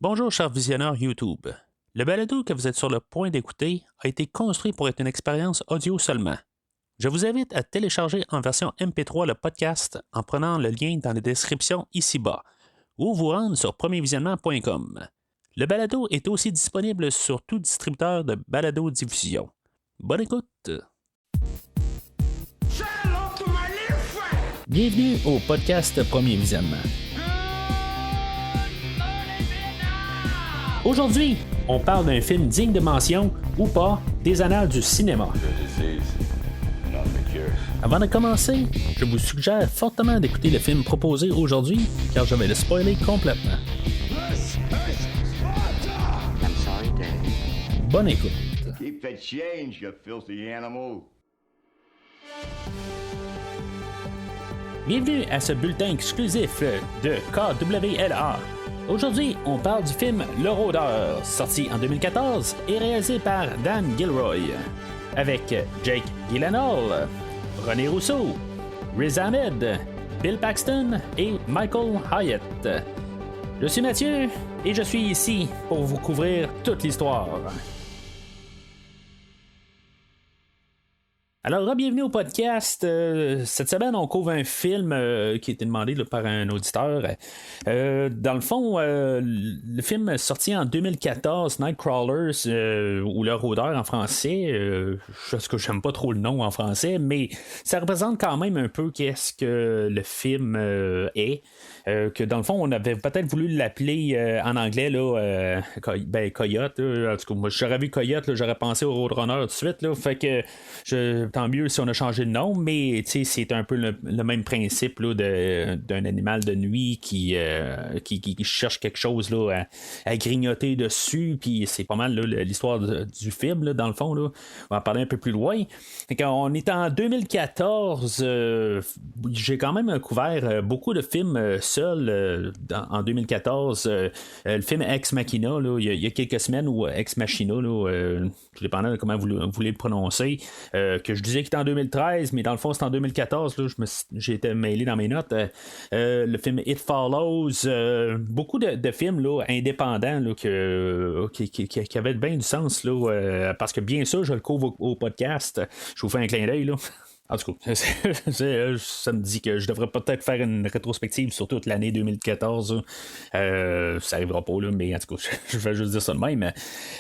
Bonjour, chers visionneurs YouTube. Le balado que vous êtes sur le point d'écouter a été construit pour être une expérience audio seulement. Je vous invite à télécharger en version MP3 le podcast en prenant le lien dans la description ici-bas ou vous rendre sur premiervisionnement.com. Le balado est aussi disponible sur tout distributeur de balado-diffusion. Bonne écoute! Bienvenue au podcast Premier Visionnement. Aujourd'hui, on parle d'un film digne de mention, ou pas, des annales du cinéma. Avant de commencer, je vous suggère fortement d'écouter le film proposé aujourd'hui, car je vais le spoiler complètement. Bonne écoute. Keep the change, you filthy animal. Bienvenue à ce bulletin exclusif de KWLA. Aujourd'hui, on parle du film Le Rôdeur, sorti en 2014 et réalisé par Dan Gilroy, avec Jake Gyllenhaal, René Rousseau, Riz Ahmed, Bill Paxton et Michael Hyatt. Je suis Mathieu et je suis ici pour vous couvrir toute l'histoire. Alors, bienvenue au podcast. Cette semaine, on couvre un film qui a été demandé là, par un auditeur. Dans le fond, le film sorti en 2014, Nightcrawlers, ou Le Rôdeur en français. Parce que j'aime pas trop le nom en français, mais ça représente quand même un peu qu'est-ce que le film est. Que dans le fond, on avait peut-être voulu l'appeler en anglais là, Coyote. En tout cas, moi, j'aurais vu Coyote, là, j'aurais pensé au Roadrunner tout de suite. Là, fait que tant mieux si on a changé de nom, mais c'est un peu le même principe là, d'un animal de nuit qui cherche quelque chose là, à grignoter dessus. Puis c'est pas mal là, l'histoire du film, là, dans le fond. Là. On va en parler un peu plus loin. On est en 2014. J'ai quand même couvert beaucoup de films seul en 2014. Le film Ex Machina, là, il y a quelques semaines, ou Ex Machina, tout dépendant de comment vous voulez le prononcer, que je disais qu'il était en 2013, mais dans le fond c'est en 2014. Là, j'ai été mêlé dans mes notes. Le film It Follows, beaucoup de films là, indépendants là, qui avaient bien du sens là, parce que bien sûr je le couvre au podcast. Je vous fais un clin d'œil là. En tout cas, ça me dit que je devrais peut-être faire une rétrospective sur toute l'année 2014. Ça arrivera pas, là, mais en tout cas, je vais juste dire ça de même.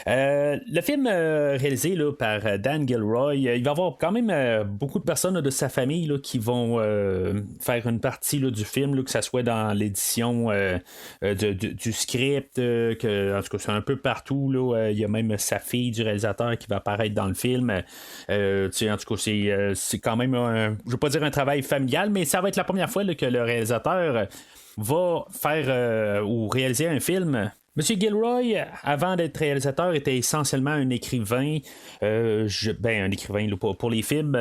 Le film réalisé là, par Dan Gilroy, il va y avoir quand même beaucoup de personnes là, de sa famille là, qui vont faire une partie là, du film, là, que ça soit dans l'édition du script, que, en tout cas, c'est un peu partout. Là, il y a même sa fille du réalisateur qui va apparaître dans le film. En tout cas, c'est quand même je veux pas dire un travail familial, mais ça va être la première fois là, que le réalisateur va faire ou réaliser un film. Monsieur Gilroy, avant d'être réalisateur, était essentiellement un écrivain. Un écrivain là, pour les films.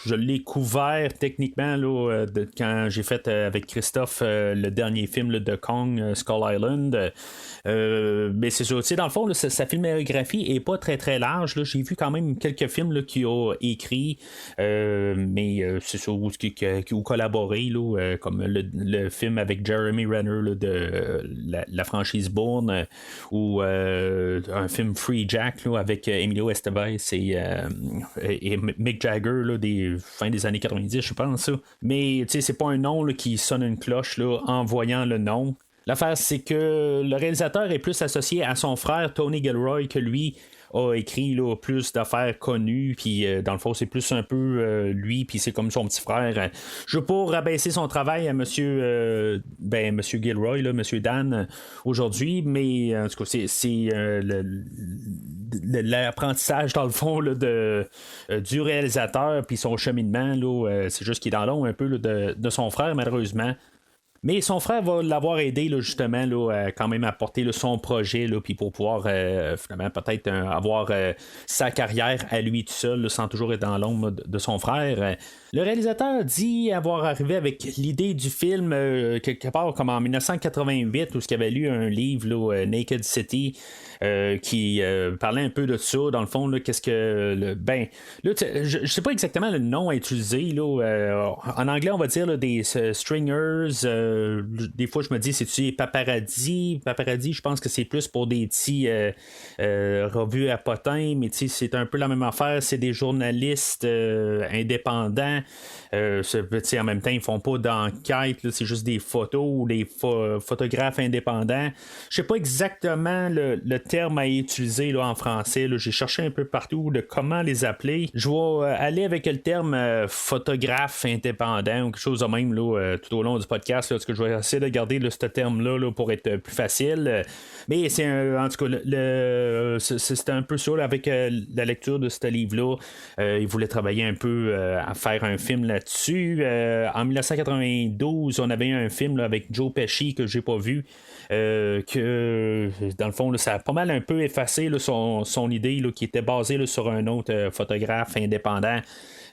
Je l'ai couvert techniquement là, quand j'ai fait avec Christophe le dernier film là, de Kong, Skull Island. Mais c'est sûr, dans le fond, là, sa filmographie est pas très très large. Là. J'ai vu quand même quelques films là, qu'il a écrits, mais c'est sûr, ou collaboré, là, comme le film avec Jeremy Renner là, de la franchise Bourne. Ou un film Free Jack là, avec Emilio Estevez et Mick Jagger là, des fin des années 90, je pense. Ça. Mais c'est pas un nom là, qui sonne une cloche là, en voyant le nom. L'affaire, c'est que le réalisateur est plus associé à son frère Tony Gilroy que lui a écrit là, plus d'affaires connues, puis dans le fond c'est plus un peu lui, puis c'est comme son petit frère. Je veux pas rabaisser son travail à monsieur Gilroy, là, monsieur Dan aujourd'hui, mais en tout cas c'est l'apprentissage dans le fond là, du réalisateur puis son cheminement là, c'est juste qu'il est dans l'ombre un peu là, de son frère malheureusement. Mais son frère va l'avoir aidé là, justement là, à quand même apporter là, son projet là, puis pour pouvoir finalement peut-être avoir sa carrière à lui tout seul là, sans toujours être dans l'ombre de son frère. Le réalisateur dit avoir arrivé avec l'idée du film quelque part comme en 1988 où il avait lu un livre là, Naked City qui parlait un peu de ça dans le fond là, qu'est-ce que je sais pas exactement le nom à utiliser là, en anglais on va dire là, des stringers des fois je me dis, c'est-tu paparazzi? Paparazzi, je pense que c'est plus pour des petits revues à potins, mais c'est un peu la même affaire, c'est des journalistes indépendants. En même temps, ils font pas d'enquête, là, c'est juste des photos ou des photographes indépendants. Je sais pas exactement le terme à utiliser là, en français. Là. J'ai cherché un peu partout de comment les appeler. Je vais aller avec le terme photographe indépendant ou quelque chose de même là, tout au long du podcast. Là, parce que je vais essayer de garder là, ce terme-là là, pour être plus facile. Mais c'est en tout cas, c'est un peu ça là, avec la lecture de ce livre-là. Il voulait travailler un peu à faire un film là-dessus. En 1992, on avait un film là, avec Joe Pesci que j'ai pas vu. Que dans le fond, là, ça a pas mal un peu effacé là, son idée là, qui était basée là, sur un autre photographe indépendant.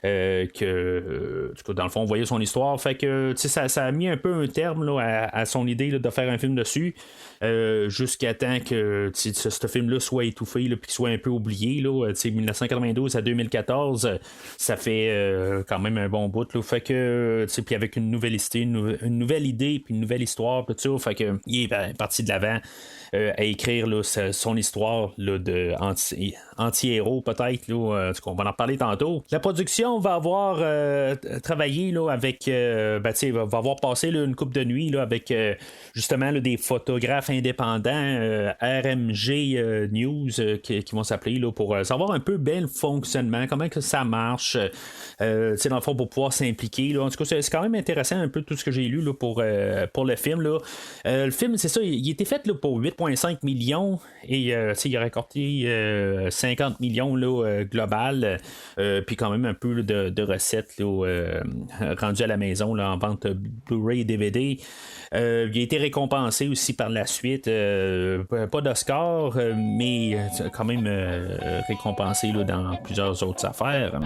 Dans le fond, on voyait son histoire. Fait que ça a mis un peu un terme là, à son idée là, de faire un film dessus. Jusqu'à temps que ce film-là soit étouffé puis qu'il soit un peu oublié. Là, 1992 à 2014, ça fait quand même un bon bout. Là, fait que puis avec une nouvelle idée, une nouvelle idée, puis une nouvelle histoire, tout ça, fait que il est parti de l'avant à écrire là, son histoire là, de anti-héros peut-être. Là, on va en parler tantôt. La production va avoir travaillé là, avec va avoir passé là, une couple de nuits là, avec justement là, des photographes indépendants RMG News qui vont s'appeler là, pour savoir un peu bien le fonctionnement, comment que ça marche dans le fond pour pouvoir s'impliquer là. En tout cas c'est quand même intéressant un peu tout ce que j'ai lu là, pour le film là. Le film c'est ça, il a été fait là, pour 8,5 millions et il a récolté 50 millions là, global puis quand même un peu de recettes là, rendues à la maison là, en vente Blu-ray et DVD. Il a été récompensé aussi par la suite. Pas d'Oscar, mais quand même récompensé là, dans plusieurs autres affaires.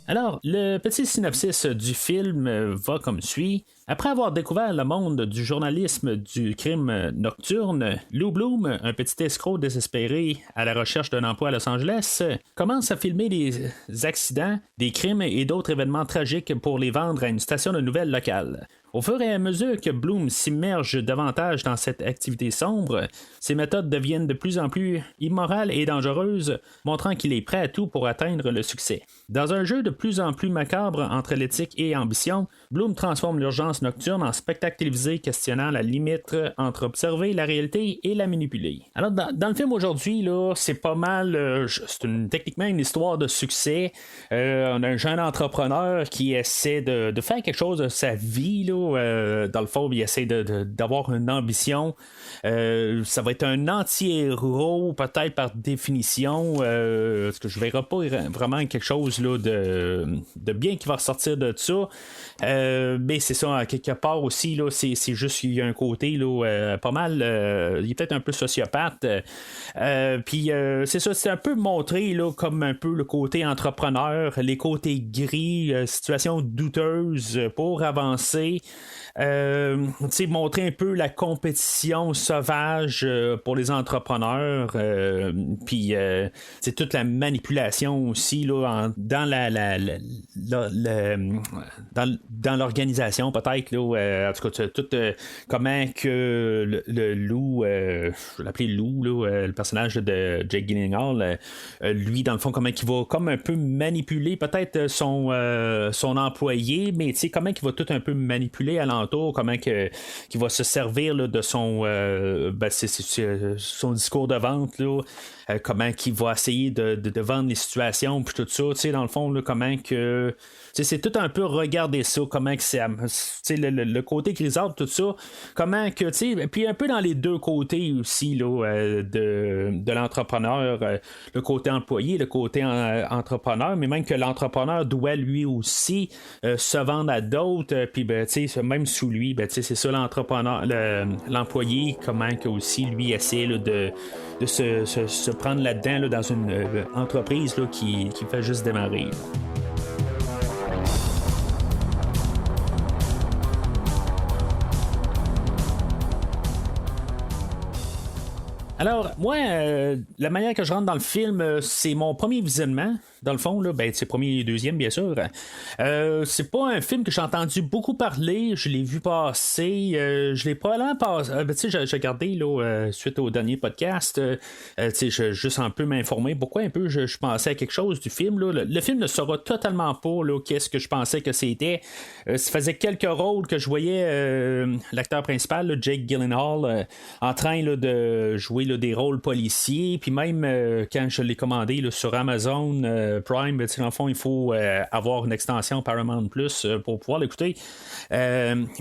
Alors, le petit synopsis du film va comme suit. Après avoir découvert le monde du journalisme du crime nocturne, Lou Bloom, un petit escroc désespéré à la recherche d'un emploi à Los Angeles, commence à filmer des accidents, des crimes et d'autres événements tragiques pour les vendre à une station de nouvelles locale. Au fur et à mesure que Bloom s'immerge davantage dans cette activité sombre, ses méthodes deviennent de plus en plus immorales et dangereuses, montrant qu'il est prêt à tout pour atteindre le succès. Dans un jeu de plus en plus macabre entre l'éthique et ambition, Bloom transforme l'urgence nocturne en spectacle télévisé questionnant la limite entre observer la réalité et la manipuler. Alors dans le film aujourd'hui, là, c'est pas mal, c'est techniquement une histoire de succès. On a un jeune entrepreneur qui essaie de faire quelque chose de sa vie, là. Dans le fond, il essaie d'avoir une ambition. Ça va être un anti-héros, peut-être par définition. Parce que je ne verrai pas vraiment quelque chose là, de bien qui va ressortir de ça. Mais c'est ça, à quelque part aussi, là, c'est juste qu'il y a un côté là, pas mal. Il est peut-être un peu sociopathe. Puis c'est ça, c'est un peu montré là, comme un peu le côté entrepreneur, les côtés gris, situation douteuse pour avancer. Montrer un peu la compétition sauvage pour les entrepreneurs, puis toute la manipulation aussi là, dans dans l'organisation peut-être là, en tout cas tout comment que le loup, je vais l'appeler Lou là, le personnage de Jake Gyllenhaal, lui dans le fond comment il va comme un peu manipuler peut-être son employé, mais comment il va tout un peu manipuler alentour, comment qu'il va se servir là, de son son discours de vente là, comment qu'il va essayer de vendre les situations puis tout ça, dans le fond là, comment que c'est tout un peu regarder ça, comment que c'est le côté grisâtre, tout ça, comment que puis un peu dans les deux côtés aussi là, de l'entrepreneur, le côté employé, le côté entrepreneur, mais même que l'entrepreneur doit lui aussi se vendre à d'autres, puis même sous lui, c'est ça l'entrepreneur, l'employé, comment que aussi lui essaie là, de se prendre là-dedans là, dans une entreprise là, qui fait juste démarrer là. Alors, moi, la manière que je rentre dans le film, c'est mon premier visionnement. Dans le fond, là, ben, c'est premier et deuxième, bien sûr. C'est pas un film que j'ai entendu beaucoup parler. Je l'ai vu passer. Je l'ai probablement passé. Ben, tu sais, j'ai regardé là, suite au dernier podcast. Tu sais, juste un peu m'informer. Pourquoi un peu je pensais à quelque chose du film. Là. Le film ne saura totalement pas là, qu'est-ce que je pensais que c'était. Ça faisait quelques rôles que je voyais l'acteur principal, là, Jake Gyllenhaal, en train là, de jouer là, des rôles policiers. Puis même quand je l'ai commandé là, sur Amazon Prime, dans le fond, il faut avoir une extension Paramount Plus pour pouvoir l'écouter.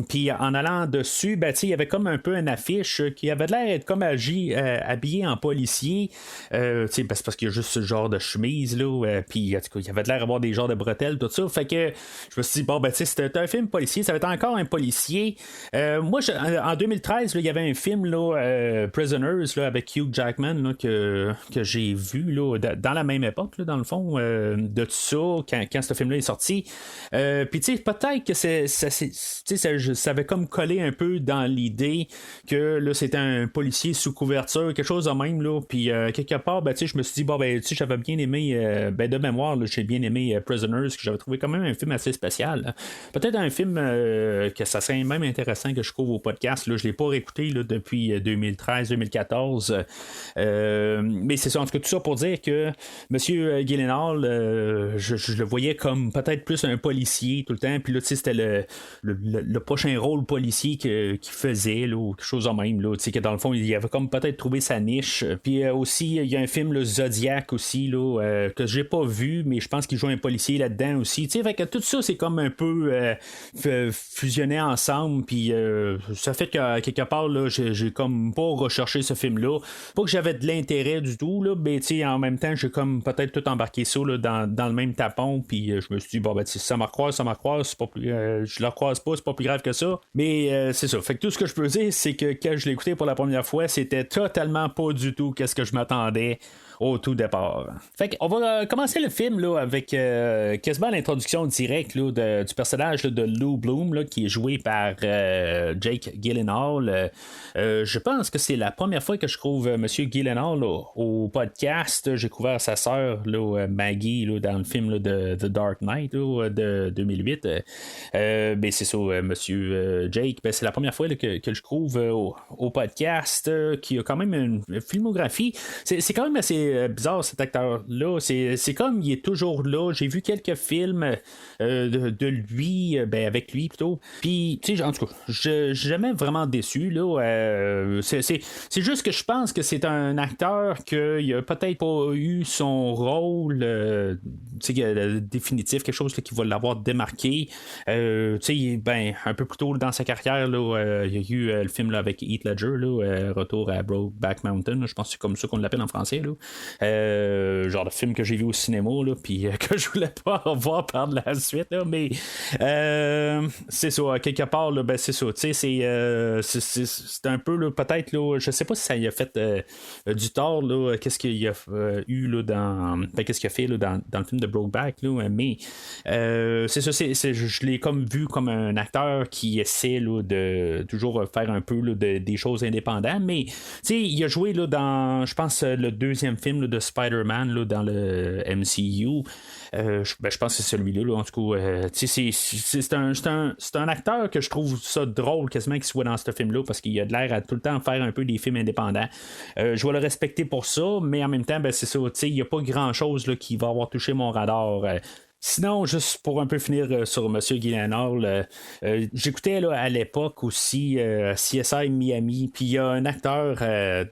Puis en allant dessus, ben, il y avait comme un peu une affiche qui avait l'air d'être comme habillé en policier. C'est parce qu'il y a juste ce genre de chemise là. Puis en tout cas, il y avait l'air d'avoir des genres de bretelles, tout ça. Fait que je me suis dit, bon, ben, c'était un film policier, ça va être encore un policier. Moi, en 2013, là, il y avait un film, là, Prisoners, là, avec Hugh Jackman, là, que j'ai vu là, dans la même époque, là, dans le fond, de tout ça, quand ce film-là est sorti. Puis, tu sais, peut-être que ça avait comme collé un peu dans l'idée que là, c'était un policier sous couverture, quelque chose de même, là. Puis, quelque part, ben, tu sais, je me suis dit, bon, ben, tu sais, j'avais bien aimé, ben, de mémoire, là, j'ai bien aimé Prisoners, que j'avais trouvé quand même un film assez spécial. Là. Peut-être un film que ça serait même intéressant que je couvre au podcast. Là, je ne l'ai pas réécouté là, depuis 2013-2014. Mais c'est ça, en tout cas, tout ça pour dire que M. Gyllenhaal, je le voyais comme peut-être plus un policier tout le temps. Puis là, tu sais, c'était le prochain rôle policier qu'il faisait, là, ou quelque chose de même. Là, tu sais, que dans le fond, il avait comme peut-être trouvé sa niche. Puis aussi, il y a un film, le Zodiac aussi, là, que j'ai pas vu, mais je pense qu'il joue un policier là-dedans aussi. Tu sais, fait que tout ça, c'est comme un peu fusionné ensemble. Puis ça fait que quelque part, là, j'ai comme pas recherché ce film-là. Pas que j'avais de l'intérêt du tout, là, mais tu sais, en même temps, j'ai comme peut-être tout embarqué ça là, dans le même tapon. Puis je me suis dit, bon, ben, si ça me recroise, c'est pas plus, je le recroise pas, c'est pas plus grave que ça. Mais c'est ça. Fait que tout ce que je peux dire, c'est que quand je l'ai écouté pour la première fois, c'était totalement pas du tout qu'est-ce que je m'attendais au tout départ. Fait qu'on va commencer le film là, avec quasiment l'introduction directe là, du personnage là, de Lou Bloom là, qui est joué par Jake Gyllenhaal. Je pense que c'est la première fois que je trouve Monsieur Gyllenhaal là, au podcast. J'ai couvert sa sœur là, Maggie là, dans le film là, de The Dark Knight là, de 2008. Ben, c'est ça, Monsieur Jake. Ben, c'est la première fois là, que je trouve au podcast qui a quand même une filmographie. C'est quand même assez bizarre cet acteur-là. C'est comme il est toujours là. J'ai vu quelques films de lui, ben avec lui plutôt. Puis, tu sais, en tout cas, je suis jamais vraiment déçu. Là. C'est juste que je pense que c'est un acteur qui a peut-être pas eu son rôle définitif, quelque chose là, qui va l'avoir démarqué. Tu sais, ben, un peu plus tôt dans sa carrière, là, il y a eu le film là, avec Heath Ledger, là, Retour à Brokeback Mountain. Là, je pense que c'est comme ça qu'on l'appelle en français. Là. Genre de film que j'ai vu au cinéma puis que je voulais pas revoir par la suite là, mais c'est ça, quelque part là, ben, c'est ça, tu sais, c'est un peu là, peut-être là, je sais pas si ça y a fait du tort là, qu'est-ce qu'il y a eu là, qu'est-ce qu'il a fait là, dans le film de Brokeback là, mais c'est ça, je l'ai comme vu comme un acteur qui essaie là, de toujours faire un peu là, des choses indépendantes, mais tu sais, il a joué là, dans, je pense, le deuxième film là, de Spider-Man là, dans le MCU. Je pense que c'est celui-là. Là, en tout cas, c'est un acteur que je trouve ça drôle quasiment qu'il soit dans ce film-là parce qu'il a de l'air à tout le temps faire un peu des films indépendants. Je vais le respecter pour ça, mais en même temps, ben, c'est ça. Il n'y a pas grand-chose là, qui va avoir touché mon radar. Sinon, juste pour un peu finir sur M. Gyllenhaal, j'écoutais là, à l'époque aussi CSI Miami, puis il y a un acteur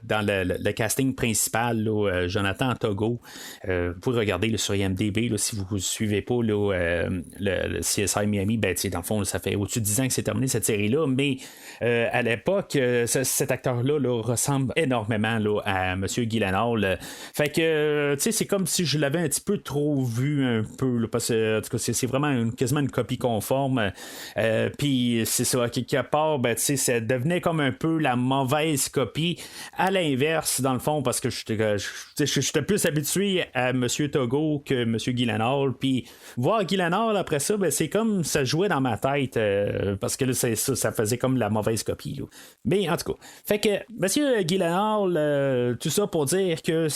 dans le casting principal, là, Jonathan Togo. Vous pouvez regarder là, sur IMDb là, si vous ne suivez pas là, le CSI Miami, ben, dans le fond, ça fait au-dessus de 10 ans que c'est terminé cette série-là, mais à l'époque, cet acteur-là là, ressemble énormément là, à M. Gyllenhaal. Fait que, c'est comme si je l'avais un petit peu trop vu un peu, là, parce en tout cas, c'est vraiment quasiment une copie conforme. Puis c'est ça, à quelque part, ça devenait comme un peu la mauvaise copie à l'inverse, dans le fond, parce que j'étais plus habitué à M. Togo que M. Gyllenhaal. Puis voir Gyllenhaal après ça, c'est comme ça jouait dans ma tête, parce que là, ça faisait comme la mauvaise copie. Là. Mais en tout cas, fait que M. Gyllenhaal, tout ça pour dire que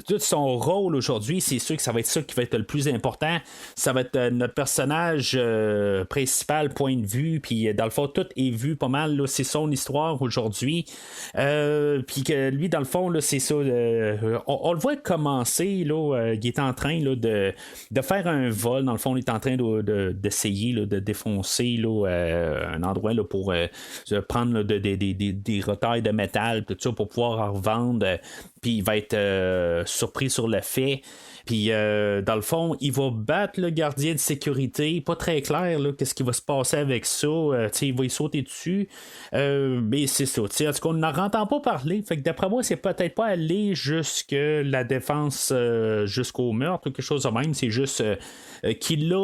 tout son rôle aujourd'hui, c'est sûr que ça va être ça qui va être le plus important. Ça va être notre personnage principal, point de vue, puis dans le fond, tout est vu pas mal. Là, c'est son histoire aujourd'hui. Puis que lui, dans le fond, là, c'est ça. On le voit commencer, là, il est en train là, de faire un vol. Dans le fond, il est en train d'essayer là, de défoncer là, un endroit là, pour prendre là, des retails de métal, tout ça, pour pouvoir en revendre. Puis il va être surpris sur le fait. Puis, dans le fond, il va battre le gardien de sécurité. Pas très clair, là, qu'est-ce qui va se passer avec ça. Il va y sauter dessus. Mais c'est ça. En tout cas, on n'en entend pas parler. Fait que d'après moi, c'est peut-être pas aller jusque la défense jusqu'au meurtre ou quelque chose de même. C'est juste qu'il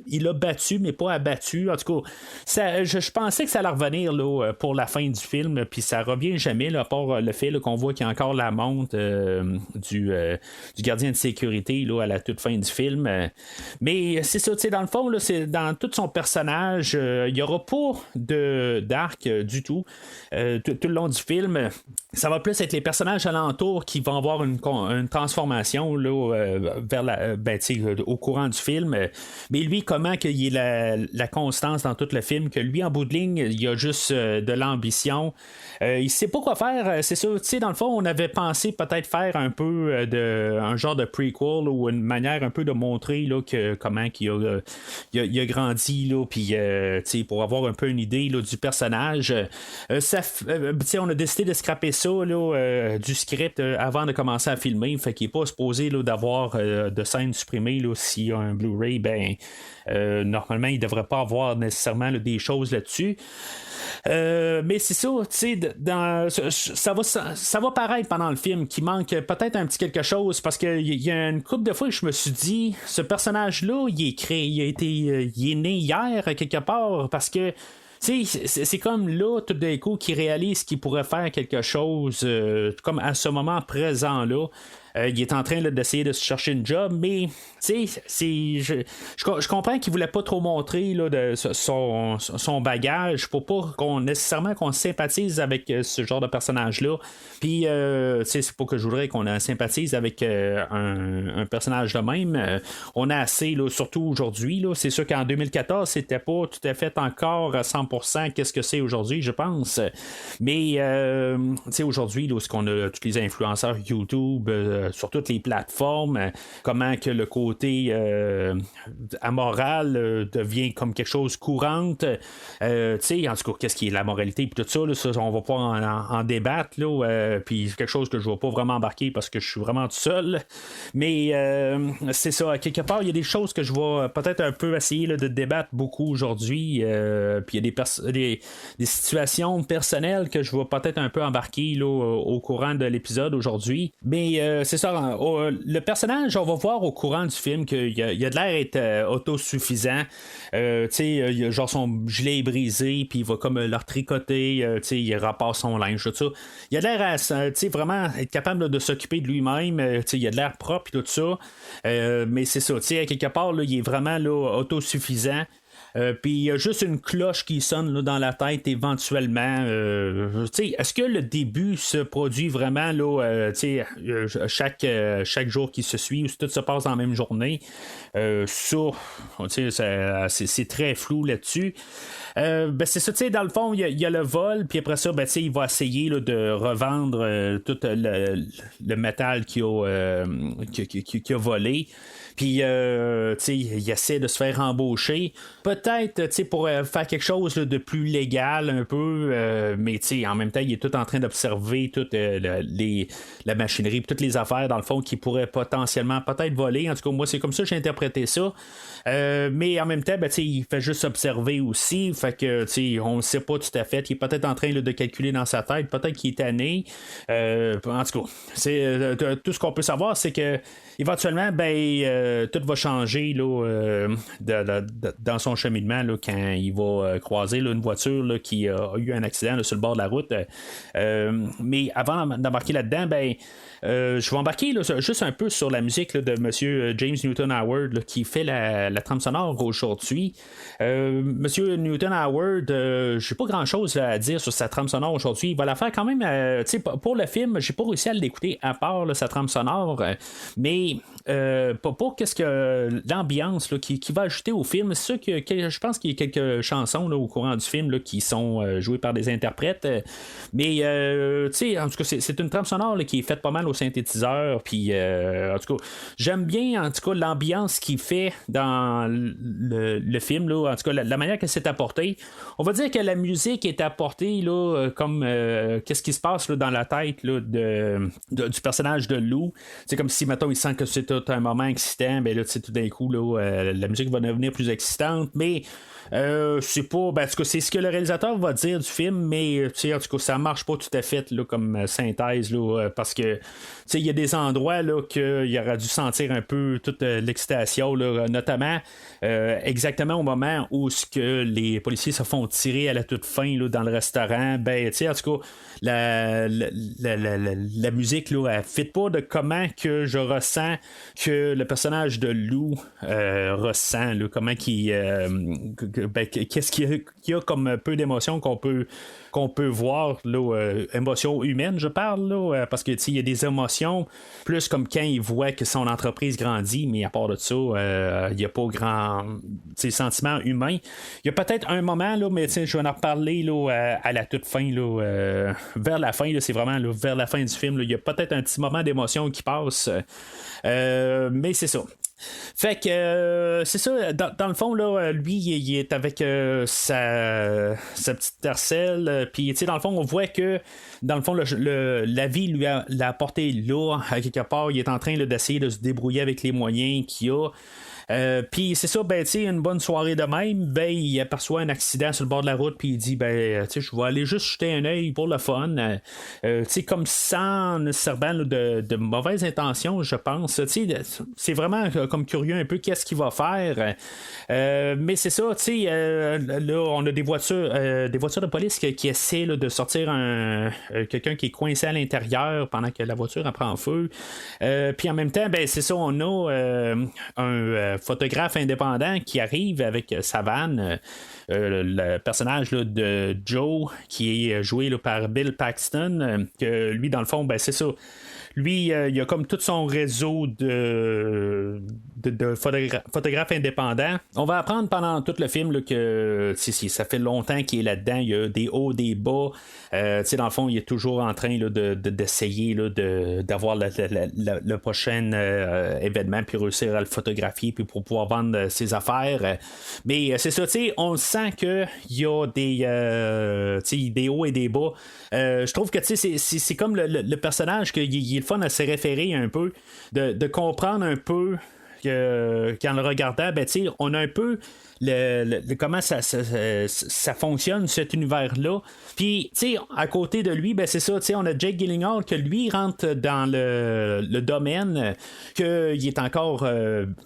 il a battu, mais pas abattu. En tout cas, je pensais que ça allait revenir là, pour la fin du film, puis ça revient jamais, là, à part le fait là, qu'on voit qu'il y a encore la montre du gardien de sécurité là, à la toute fin du film. Mais c'est ça, dans le fond, là, c'est dans tout son personnage, il n'y aura pas d'arc du tout. Tout le long du film, ça va plus être les personnages alentours qui vont avoir une transformation là, vers au courant du film. Mais lui, comment qu'il y ait la constance dans tout le film, que lui, en bout de ligne, il a juste de l'ambition. Il sait pas quoi faire, c'est ça. Dans le fond, on avait pensé peut-être faire un peu un genre de prequel ou une manière un peu de montrer là, comment il a grandi, là, puis pour avoir un peu une idée là, du personnage. On a décidé de scraper ça là, du script avant de commencer à filmer, fait qu'il n'est pas supposé là, d'avoir de scènes supprimées là, s'il y a un Blu-ray, normalement il ne devrait pas avoir nécessairement là, des choses là-dessus. Mais c'est ça, ça va paraître pendant le film qu'il manque peut-être un petit quelque chose, parce qu'il y a une couple de fois que je me suis dit, ce personnage-là, il est créé, il est né hier quelque part, parce que c'est comme là, tout d'un coup, qu'il réalise qu'il pourrait faire quelque chose comme à ce moment présent-là. Il est en train là, d'essayer de se chercher une job, mais je comprends qu'il voulait pas trop montrer là, son bagage pour pas nécessairement qu'on sympathise avec ce genre de personnage-là. Puis, c'est pas que je voudrais qu'on sympathise avec un personnage de même. On a assez, là, surtout aujourd'hui. Là, c'est sûr qu'en 2014, c'était pas tout à fait encore à 100% qu'est-ce que c'est aujourd'hui, je pense. Mais, aujourd'hui, là, ce qu'on a tous les influenceurs YouTube, sur toutes les plateformes, comment que le côté amoral devient comme quelque chose courante. En tout cas, qu'est-ce qui est la moralité puis tout ça, là, ça, on va pas en débattre. Puis quelque chose que je ne vais pas vraiment embarquer parce que je suis vraiment tout seul. Mais c'est ça, à quelque part, il y a des choses que je vais peut-être un peu essayer là, de débattre beaucoup aujourd'hui. Puis il y a des situations personnelles que je vais peut-être un peu embarquer là, au courant de l'épisode aujourd'hui. Mais c'est ça, le personnage, on va voir au courant du film qu'il y a de l'air être autosuffisant. Genre son gilet est brisé, puis il va comme leur tricoter, il repasse son linge, tout ça. Il a de l'air à vraiment être capable là, de s'occuper de lui-même. Il a de l'air propre et tout ça. Mais c'est ça, à quelque part, là, il est vraiment là, autosuffisant. Puis il y a juste une cloche qui sonne là, dans la tête éventuellement. Est-ce que le début se produit vraiment là, chaque jour qui se suit, ou si tout se passe dans la même journée? C'est très flou là-dessus. C'est ça, dans le fond, il y a le vol, puis après ça, il va essayer là, de revendre tout le métal qu'il a volé. Puis, il essaie de se faire embaucher. peut-être, pour faire quelque chose là, de plus légal un peu, mais en même temps, il est tout en train d'observer toute la machinerie, toutes les affaires, dans le fond, qui pourraient potentiellement peut-être voler. En tout cas, moi, c'est comme ça que j'ai interprété ça. Mais en même temps, il fait juste observer aussi. Fait que, on ne sait pas tout à fait. Il est peut-être en train là, de calculer dans sa tête. Peut-être qu'il est tanné. En tout cas, tout ce qu'on peut savoir, c'est que éventuellement, tout va changer là, dans son cheminement là, quand il va croiser là, une voiture là, qui a eu un accident là, sur le bord de la route. Mais avant d'embarquer là-dedans, je vais embarquer là, juste un peu sur la musique là, de M. James Newton Howard là, qui fait la trame sonore aujourd'hui. M. Newton Howard, j'ai pas grand-chose à dire sur sa trame sonore aujourd'hui. Il va la faire quand même. Pour le film, j'ai pas réussi à l'écouter à part là, sa trame sonore, mais pour qu'est-ce que l'ambiance là, qui va ajouter au film, c'est sûr que je pense qu'il y a quelques chansons là, au courant du film là, qui sont jouées par des interprètes, mais en tout cas c'est une trame sonore là, qui est faite pas mal au synthétiseur, puis en tout cas j'aime bien en tout cas l'ambiance qu'il fait dans le film là, en tout cas la manière que c'est apporté. On va dire que la musique est apportée là, comme qu'est-ce qui se passe là, dans la tête là, du personnage de Lou. C'est comme si mettons il sent que c'est tout un moment excitant, là tout d'un coup là, la musique va devenir plus excitante, mais c'est pas. En tout cas, c'est ce que le réalisateur va dire du film, mais en tout cas, ça marche pas tout à fait là, comme synthèse là, parce que il y a des endroits là, qu'il aurait dû sentir un peu toute l'excitation, là, notamment exactement au moment où ce que les policiers se font tirer à la toute fin là, dans le restaurant. En tout cas, la musique là, elle fit pas de comment que je ressens que le personnage de Lou ressent, là, comment qu'il qu'est-ce qu'il y a comme peu d'émotions qu'on peut voir là, émotions humaines, je parle là, parce que il y a des émotions plus comme quand il voit que son entreprise grandit, mais à part de ça, il n'y a pas grand sentiments humains. Il y a peut-être un moment là, mais je vais en reparler là, à la toute fin là, vers la fin là, c'est vraiment là, vers la fin du film là, il y a peut-être un petit moment d'émotion qui passe, mais c'est ça. Fait que c'est ça, dans le fond là, lui il est avec sa petite tercelle, puis dans le fond on voit que dans le fond la vie lui l'a apporté là à quelque part, il est en train là, d'essayer de se débrouiller avec les moyens qu'il a. Puis c'est ça, une bonne soirée de même, il aperçoit un accident sur le bord de la route, puis il dit, je vais aller juste jeter un œil pour le fun, comme sans nécessairement de mauvaises intentions, je pense. C'est vraiment comme curieux un peu qu'est-ce qu'il va faire. Mais c'est ça, là, on a des voitures de police qui essaient là, de sortir quelqu'un qui est coincé à l'intérieur pendant que la voiture elle prend feu. Puis en même temps, c'est ça, on a un photographe indépendant qui arrive avec sa vanne, le personnage là, de Joe qui est joué là, par Bill Paxton, que lui dans le fond c'est ça, lui il a comme tout son réseau de photographes indépendants. On va apprendre pendant tout le film là, que ça fait longtemps qu'il est là-dedans, il y a des hauts, des bas, dans le fond il est toujours en train là, d'essayer là, d'avoir le prochain événement, puis réussir à le photographier, puis pour pouvoir vendre ses affaires, mais c'est ça, on sent qu'il y a des hauts et des bas. Je trouve que c'est comme le personnage qu'il est le fun à se référer un peu, de comprendre un peu qu'en le regardant, on a un peu comment ça fonctionne cet univers-là. Puis, à côté de lui, c'est ça, on a Jake Gyllenhaal que lui rentre dans le domaine, qu'il est encore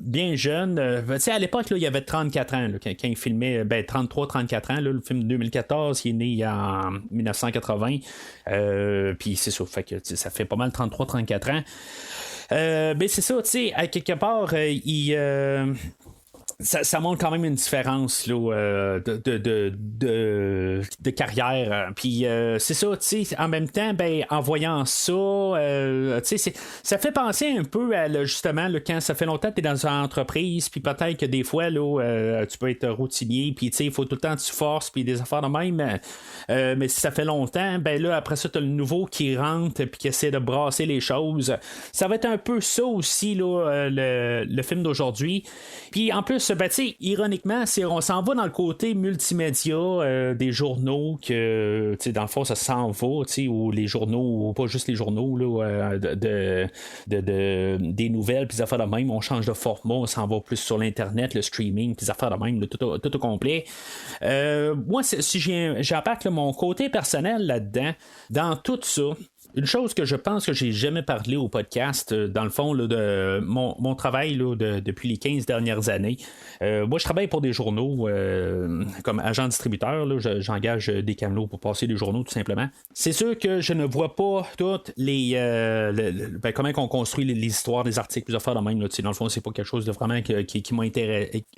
bien jeune. À l'époque, là, il avait 34 ans là, quand il filmait, 33-34 ans, là, le film de 2014, il est né en 1980. Puis c'est ça, fait que ça fait pas mal 33-34 ans. C'est ça, à quelque part, ça montre quand même une différence là, de carrière. Puis c'est ça, en même temps, en voyant ça, ça fait penser un peu à justement là, quand ça fait longtemps que tu es dans une entreprise, puis peut-être que des fois là, tu peux être routinier, puis il faut tout le temps que tu forces, puis des affaires de même. Mais si ça fait longtemps, là, après ça, tu as le nouveau qui rentre, puis qui essaie de brasser les choses. Ça va être un peu ça aussi, là, le film d'aujourd'hui. Puis en plus, ben, ironiquement, on s'en va dans le côté multimédia des journaux que, dans le fond, ça s'en va, ou les journaux, ou pas juste les journaux, là, des nouvelles, puis des affaires de même, on change de format, on s'en va plus sur l'Internet, le streaming, puis des affaires de même, là, tout au complet. Moi, si j'embarque mon côté personnel là-dedans, dans tout ça, une chose que je pense que j'ai jamais parlé au podcast, dans le fond, là, de mon travail là, depuis les 15 dernières années. Moi, je travaille pour des journaux comme agent distributeur. Là, j'engage des camelots pour passer des journaux, tout simplement. C'est sûr que je ne vois pas toutes les... comment on construit les histoires des articles, des affaires de même. Là, dans le fond, c'est pas quelque chose de vraiment qui m'a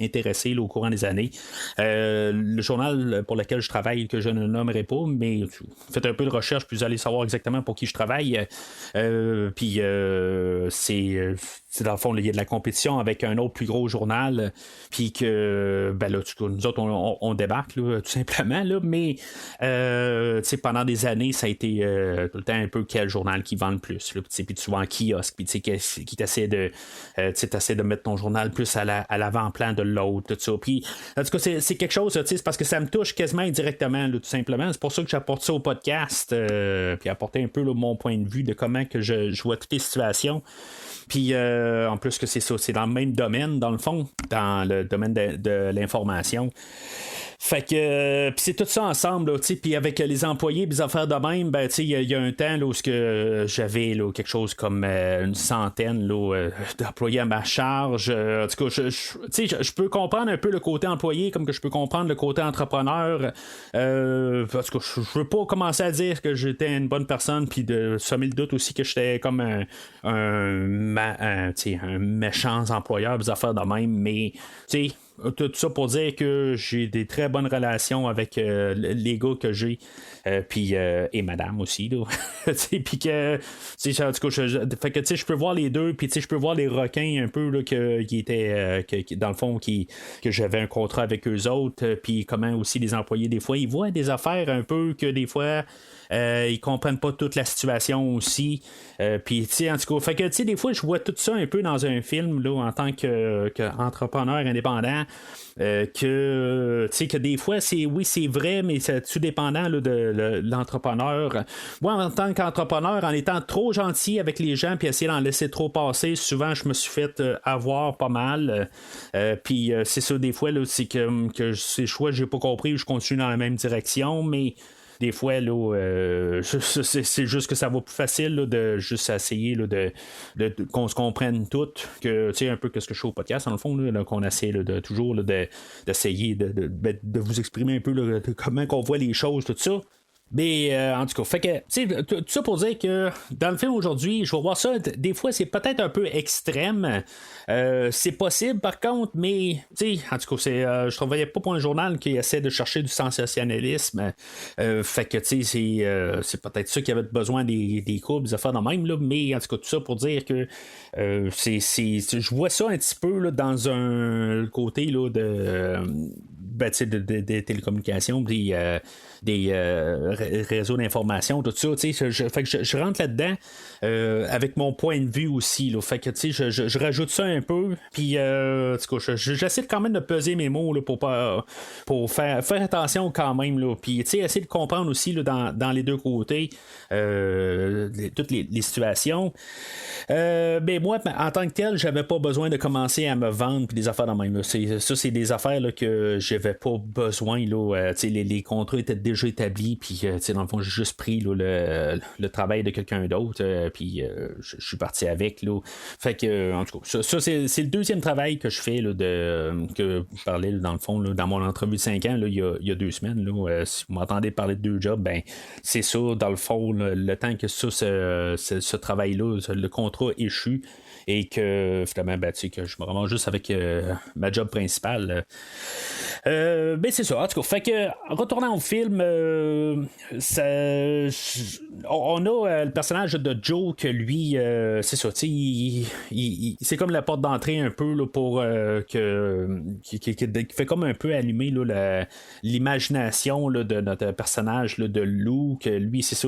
intéressé là, au courant des années. Le journal pour lequel je travaille, que je ne nommerai pas, mais faites un peu de recherche, puis vous allez savoir exactement pour qui je travaille. Puis c'est dans le fond, il y a de la compétition avec un autre plus gros journal, puis que ben là, nous autres, on débarque là, tout simplement, là, mais pendant des années, ça a été tout le temps un peu quel journal qui vend le plus. Puis tu vas en kiosque, puis qui t'essaie de mettre ton journal plus à l'avant-plan de l'autre, tout ça. Puis en tout cas, c'est quelque chose, c'est parce que ça me touche quasiment indirectement, là, tout simplement. C'est pour ça que j'apporte ça au podcast, puis apporter un peu là, mon point de vue de comment que je vois toutes les situations. Puis en plus que c'est ça, c'est dans le même domaine, dans le fond, dans le domaine de l'information. Fait que puis c'est tout ça ensemble, puis avec les employés, les affaires de même, ben il y a un temps là, où j'avais là, quelque chose comme une centaine là, d'employés à ma charge. En tout cas, je peux comprendre un peu le côté employé comme que je peux comprendre le côté entrepreneur. En tout cas, je veux pas commencer à dire que j'étais une bonne personne, puis de semer le doute aussi que j'étais comme un méchant employeur, des affaires de même, mais tu sais, tout ça pour dire que j'ai des très bonnes relations avec les gars que j'ai, puis et madame aussi, là. Puis que, en tout cas, fait que je peux voir les deux, puis je peux voir les requins un peu là, qui étaient, dans le fond, que j'avais un contrat avec eux autres, puis comment aussi les employés, des fois, ils voient des affaires un peu que des fois. Ils comprennent pas toute la situation aussi. Puis, en tout cas, fait que, des fois, je vois tout ça un peu dans un film, là, en tant qu'entrepreneur indépendant, que des fois, c'est vrai, mais c'est tout dépendant là, de l'entrepreneur. Moi, en tant qu'entrepreneur, en étant trop gentil avec les gens, puis essayer d'en laisser trop passer, souvent, je me suis fait avoir pas mal. Puis, c'est ça, des fois, là, c'est que ces choix, j'ai pas compris, ou je continue dans la même direction, mais des fois, là, c'est juste que ça va plus facile là, de juste essayer là, de qu'on se comprenne tout, que tu sais un peu que ce que je fais au podcast, dans le fond, là, qu'on essaie là, de toujours là, d'essayer de vous exprimer un peu là, comment qu'on voit les choses, tout ça. Mais en tout cas, fait que tout ça pour dire que dans le film aujourd'hui, je vais voir ça, des fois c'est peut-être un peu extrême, c'est possible par contre, mais en tout cas, je travaillais pas pour un journal qui essaie de chercher du sensationnalisme, fait que c'est peut-être ça qui avait besoin des courbes, des affaires de même, là, mais en tout cas tout ça pour dire que je vois ça un petit peu là, dans un côté là, des télécommunications, des réseaux d'information, tout ça. Fait que je rentre là-dedans avec mon point de vue aussi. Là, fait que je rajoute ça un peu. Puis j'essaie quand même de peser mes mots là, pour faire attention quand même. Puis essayer de comprendre aussi là, dans les deux côtés toutes les situations. Ben moi, en tant que tel, j'avais pas besoin de commencer à me vendre puis des affaires dans même. Là. C'est des affaires là, que j'avais pas besoin. Là, les contrats étaient déjà établis, puis dans le fond, j'ai juste pris là, le travail de quelqu'un d'autre, puis je suis parti avec. Là. Fait que, en tout cas, ça c'est le deuxième travail que je fais là, que je parlais là, dans le fond, là, dans mon entrevue de 5 ans, là, il y a 2 semaines. Là, si vous m'entendez parler de 2 jobs, ben c'est ça, dans le fond, là, le temps que ça, ce travail-là, le contrat échu, et que finalement, que je me ramasse juste avec ma job principale. Ben c'est ça, en tout cas. Fait que, retournant au film, on a le personnage de Joe que lui, c'est ça, tu sais, c'est comme la porte d'entrée un peu là, pour qui fait comme un peu allumer là, l'imagination là, de notre personnage là, de Lou, que lui, c'est ça,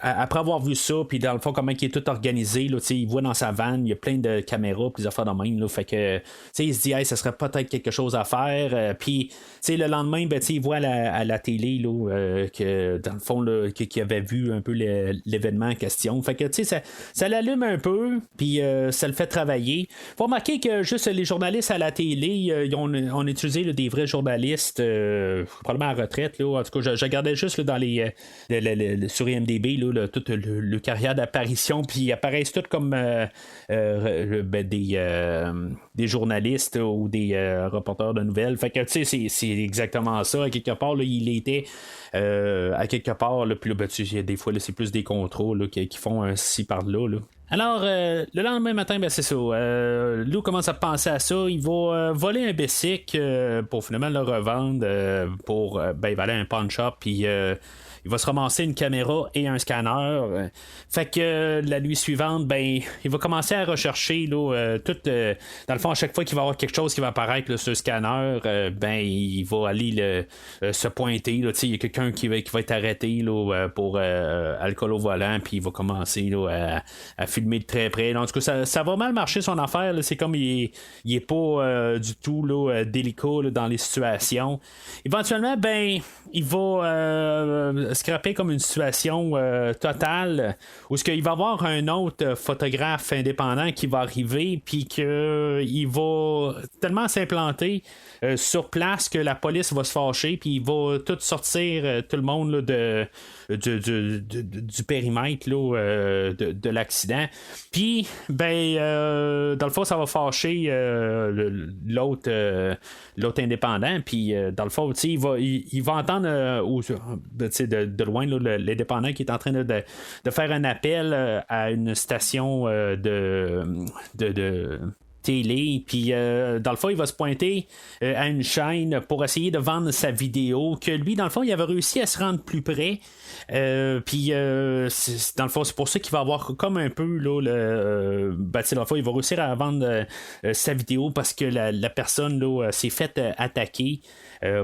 après avoir vu ça, puis dans le fond, comment il est tout organisé, là, il voit dans sa vanne, il y a plein de caméras, puis des affaires de même, là, fait que, il se dit, hey, ça serait peut-être quelque chose à faire, puis, le lendemain, ben, il voit à la télé, là, que dans le fond, là, qu'il avait vu un peu l'événement en question, fait que, ça l'allume un peu, puis ça le fait travailler. Faut remarquer que juste les journalistes à la télé, on utilisé là, des vrais journalistes, probablement à retraite, là, en tout cas, je regardais juste là, dans sur IMDb, là, toute le carrière d'apparition, puis ils apparaissent tous comme des journalistes ou des reporters de nouvelles. Fait que, c'est exactement ça. À quelque part, là, il était à quelque part, là, puis là, des fois, là, c'est plus des contrôles là, qui font un ci par-là. Là. Alors, le lendemain matin, ben c'est ça. Lou commence à penser à ça. Il va voler un bicycle pour finalement le revendre pour il va aller à un pawn shop puis il va se ramasser une caméra et un scanner. Fait que la nuit suivante, ben il va commencer à rechercher là, tout. Dans le fond, à chaque fois qu'il va y avoir quelque chose qui va apparaître là, sur le scanner, ben il va aller se pointer. Là, il y a quelqu'un qui va être arrêté là, pour alcool au volant, puis il va commencer là, à filmer de très près. En tout cas, ça va mal marcher son affaire. Là. C'est comme il est pas du tout là, délicat là, dans les situations. Éventuellement, ben il va scraper comme une situation totale où il va y avoir un autre photographe indépendant qui va arriver puis qu'il va tellement s'implanter sur place que la police va se fâcher puis il va tout sortir tout le monde là, du périmètre là, de l'accident. Puis dans le fond ça va fâcher l'autre indépendant puis dans le fond il va entendre de loin là, l'indépendant qui est en train de faire un appel à une station de télé, puis dans le fond, il va se pointer à une chaîne pour essayer de vendre sa vidéo, que lui, dans le fond, il avait réussi à se rendre plus près. Puis dans le fond, c'est pour ça qu'il va avoir comme un peu là, dans le fond, il va réussir à vendre sa vidéo parce que la personne là, s'est faite attaquer.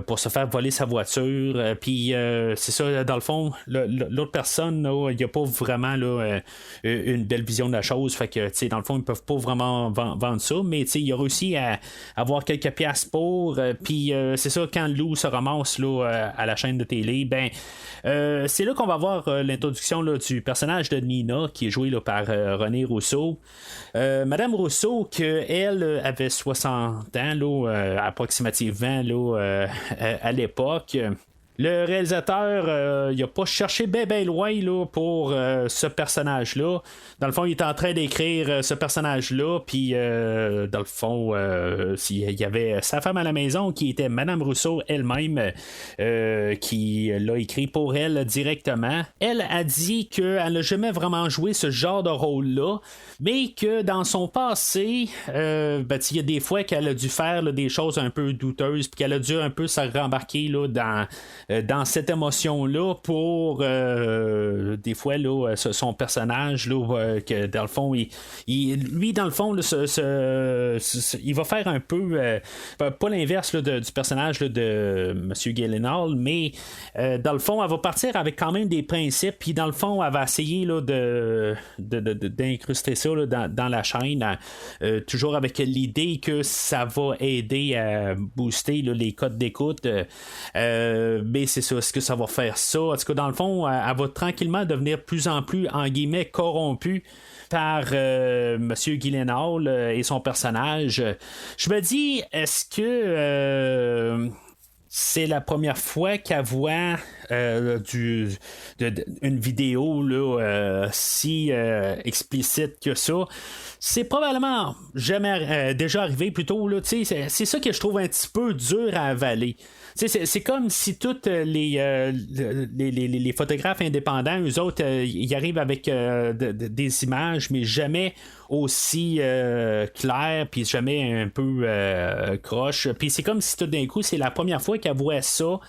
Pour se faire voler sa voiture. Puis c'est ça, dans le fond, l'autre personne, il n'y a pas vraiment là, une belle vision de la chose. Fait que, dans le fond, ils ne peuvent pas vraiment vendre ça. Mais il a réussi à avoir quelques piastres pour. Puis c'est ça, quand Lou se ramasse là, à la chaîne de télé, ben c'est là qu'on va voir l'introduction là, du personnage de Nina, qui est joué là, par René Rousseau. Madame Rousseau, elle avait 60 ans, là, approximativement, là, à l'époque. Le réalisateur, il n'a pas cherché bien loin là, pour ce personnage-là. Dans le fond, il est en train d'écrire ce personnage-là, puis dans le fond, il y avait sa femme à la maison qui était Madame Rousseau elle-même, qui l'a écrit pour elle directement. Elle a dit qu'elle n'a jamais vraiment joué ce genre de rôle-là, mais que dans son passé, il y a des fois qu'elle a dû faire là, des choses un peu douteuses, puis qu'elle a dû un peu se rembarquer là, dans cette émotion-là pour des fois là, son personnage là, que dans le fond lui dans le fond là, il va faire un peu pas l'inverse là, du personnage là, de M. Gyllenhaal, mais dans le fond elle va partir avec quand même des principes, puis dans le fond elle va essayer là, d'incruster ça là, dans la chaîne toujours avec l'idée que ça va aider à booster là, les codes d'écoute, mais c'est ça, est-ce que ça va faire ça? En tout cas, dans le fond, elle va tranquillement devenir plus en plus, en guillemets, corrompue par Monsieur Gyllenhaal et son personnage. Je me dis, est-ce que c'est la première fois qu'elle voit une vidéo là, si explicite que ça? C'est probablement jamais déjà arrivé plutôt. Là, c'est ça que je trouve un petit peu dur à avaler. C'est comme si tous les photographes indépendants, eux autres, ils arrivent avec des images, mais jamais aussi clair, puis jamais un peu croche. Puis c'est comme si tout d'un coup, c'est la première fois qu'elle voit ça.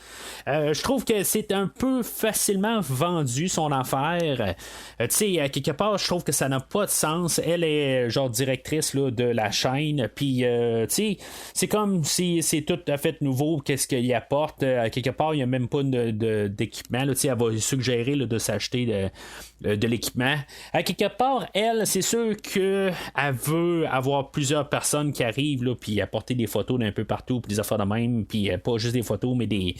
Je trouve que c'est un peu facilement vendu son affaire. Tu sais, à quelque part, je trouve que ça n'a pas de sens. Elle est genre directrice là, de la chaîne, puis tu sais, c'est comme si c'est tout à fait nouveau, qu'est-ce qu'il apporte. À quelque part, il n'y a même pas d'équipement. Là, tu sais, elle va suggérer là, de s'acheter de l'équipement. À quelque part, elle, c'est sûr qu'elle veut avoir plusieurs personnes qui arrivent, là, puis apporter des photos d'un peu partout, puis des affaires de même, puis pas juste des photos, mais des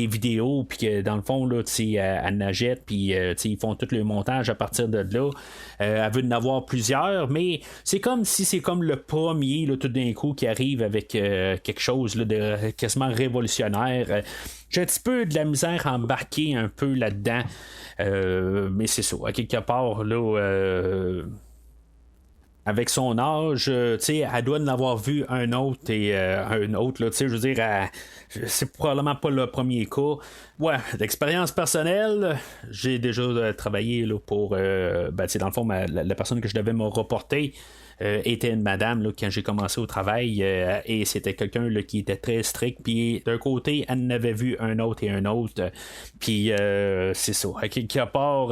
vidéos, puis que dans le fond, là, elle nagette, puis ils font tout le montage à partir de là. Elle veut en avoir plusieurs, mais c'est comme si c'est comme le premier, là, tout d'un coup, qui arrive avec quelque chose là, de quasiment révolutionnaire. J'ai un petit peu de la misère à embarquer un peu là-dedans. Mais c'est ça. À quelque part, là, avec son âge, elle doit en avoir vu un autre et un autre. Là, je veux dire, c'est probablement pas le premier cas. Ouais, d'expérience personnelle, j'ai déjà travaillé là, pour, dans le fond, la personne que je devais me reporter. Était une madame là, quand j'ai commencé au travail et c'était quelqu'un là, qui était très strict, puis d'un côté elle en avait vu un autre et un autre, puis c'est ça à quelque part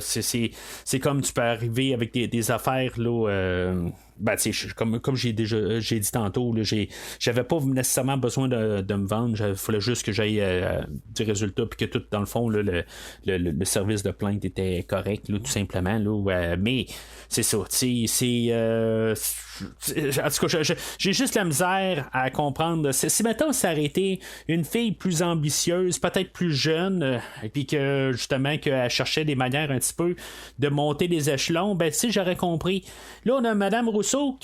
c'est comme tu peux arriver avec des affaires là, comme j'ai dit tantôt, là, j'avais pas nécessairement besoin de me vendre, il fallait juste que j'aille du résultat, puis que tout dans le fond là, le service de plainte était correct là, tout simplement là, mais c'est ça, c'est en tout cas, j'ai juste la misère à comprendre. Si mettons ça aurait été une fille plus ambitieuse, peut-être plus jeune, et puis que justement qu'elle cherchait des manières un petit peu de monter les échelons, ben tu sais, j'aurais compris. Là, on a Madame Rousseau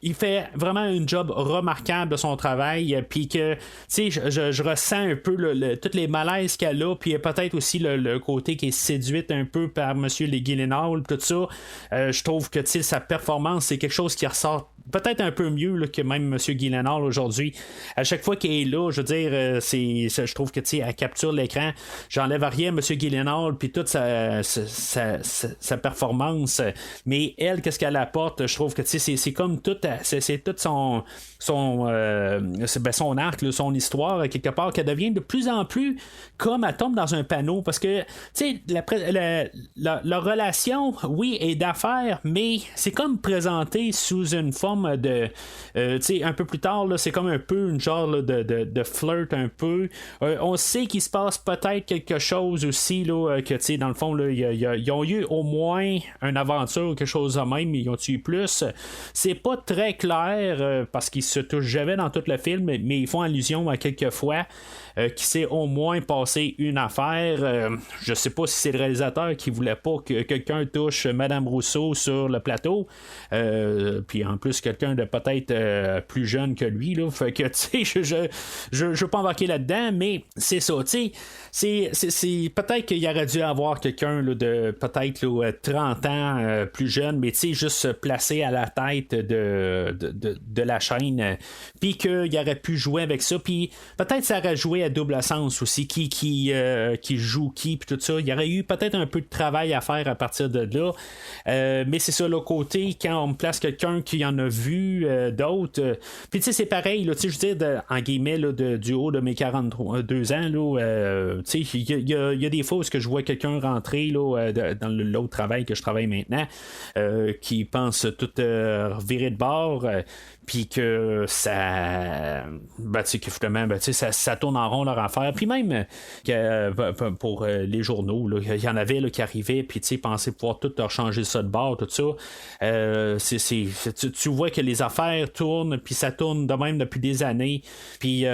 il fait vraiment un job remarquable de son travail, puis que tu sais, je ressens un peu tous les malaises qu'elle a, puis peut-être aussi le côté qui est séduite un peu par Monsieur Guillenal, tout ça. Je trouve que tu sais, sa performance, c'est quelque chose qui ressort peut-être un peu mieux là, que même M. Gyllenhaal aujourd'hui. À chaque fois qu'il est là, je veux dire, je trouve que elle capture l'écran. J'enlève à rien M. Gyllenhaal puis toute sa performance. Mais elle, qu'est-ce qu'elle apporte? Je trouve que c'est comme tout, c'est tout son arc, là, son histoire, quelque part, qu'elle devient de plus en plus comme elle tombe dans un panneau. Parce que la relation, oui, est d'affaires, mais c'est comme présenté sous une forme de un peu plus tard là, c'est comme un peu une genre là, de flirt un peu, on sait qu'il se passe peut-être quelque chose aussi là, que dans le fond là, ils ont eu au moins une aventure ou quelque chose de même, ils ont eu plus, c'est pas très clair parce qu'ils se touchent jamais dans tout le film, mais ils font allusion à quelques fois qui s'est au moins passé une affaire. Je sais pas si c'est le réalisateur qui voulait pas que quelqu'un touche Madame Rousseau sur le plateau, puis en plus quelqu'un de peut-être plus jeune que lui là, fait que tu sais je veux pas embarquer là-dedans, mais c'est ça, tu sais, c'est peut-être qu'il aurait dû avoir quelqu'un là, de peut-être là, 30 ans plus jeune, mais tu sais juste placé à la tête de la chaîne, puis qu'il aurait pu jouer avec ça, puis peut-être ça aurait joué à double sens aussi, qui joue qui, puis tout ça, il y aurait eu peut-être un peu de travail à faire à partir de là, mais c'est ça, le côté quand on place quelqu'un qui en a vu d'autres, puis tu sais c'est pareil là, tu sais je veux dire en guillemets là, du haut de mes 42 ans là, tu sais il y a des fois où je vois quelqu'un rentrer là, dans l'autre travail que je travaille maintenant, qui pense tout virer de bord, puis que ça que finalement ça tourne en rond leur affaire, puis même pour les journaux il y en avait là, qui arrivaient puis pensaient pouvoir tout leur changer ça de bord, tout ça, tu vois que les affaires tournent, puis ça tourne de même depuis des années, puis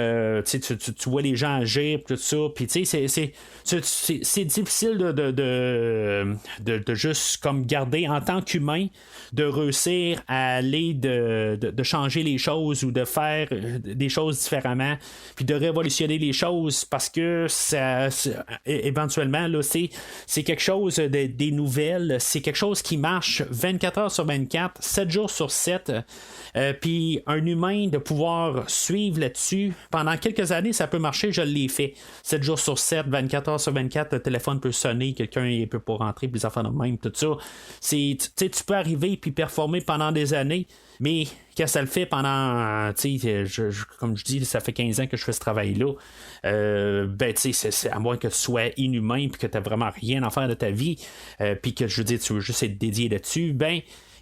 tu vois les gens agir, tout ça, puis c'est difficile de juste comme garder en tant qu'humain, de réussir à aller de changer les choses ou de faire des choses différemment, puis de révolutionner les choses, parce que ça éventuellement là, c'est quelque chose des nouvelles, c'est quelque chose qui marche 24 heures sur 24, 7 jours sur 7, puis un humain de pouvoir suivre là-dessus, pendant quelques années, ça peut marcher, je l'ai fait. 7 jours sur 7, 24 heures sur 24, le téléphone peut sonner, quelqu'un ne peut pas rentrer, puis les enfants de même, tout ça. Tu peux arriver puis performer pendant des années, mais quand ça le fait pendant, comme je dis, ça fait 15 ans que je fais ce travail-là, c'est à moins que tu sois inhumain puis que tu n'as vraiment rien à faire de ta vie, puis que, je veux dire, tu veux juste être dédié là-dessus,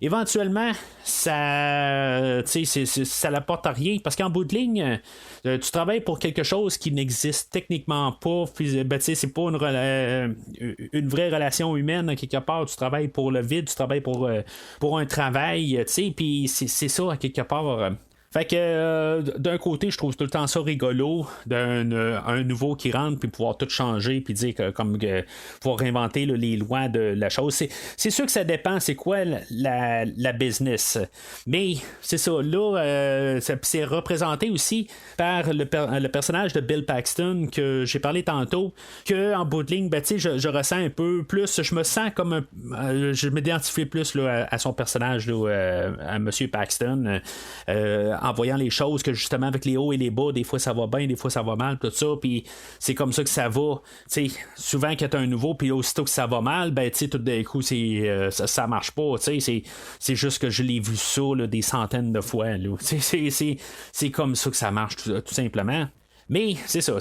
éventuellement, ça n'apporte à rien parce qu'en bout de ligne, tu travailles pour quelque chose qui n'existe techniquement pas. C'est pas une vraie relation humaine quelque part. Tu travailles pour le vide, tu travailles pour un travail, puis c'est ça à quelque part. Fait que d'un côté, je trouve tout le temps ça rigolo un nouveau qui rentre puis pouvoir tout changer puis dire que pouvoir inventer les lois de la chose. C'est sûr que ça dépend c'est quoi la business. Mais c'est ça, là, c'est représenté aussi par le personnage de Bill Paxton que j'ai parlé tantôt, que en bout de ligne, je ressens un peu plus, je me sens comme je m'identifie plus là, à son personnage, là, à Monsieur Paxton. En voyant les choses que justement avec les hauts et les bas, des fois ça va bien, des fois ça va mal, tout ça, puis c'est comme ça que ça va. T'sais, souvent quand t'as un nouveau, puis aussitôt que ça va mal, tout d'un coup ça marche pas. C'est juste que je l'ai vu ça là, des centaines de fois. Là. C'est comme ça que ça marche tout simplement. Mais c'est ça,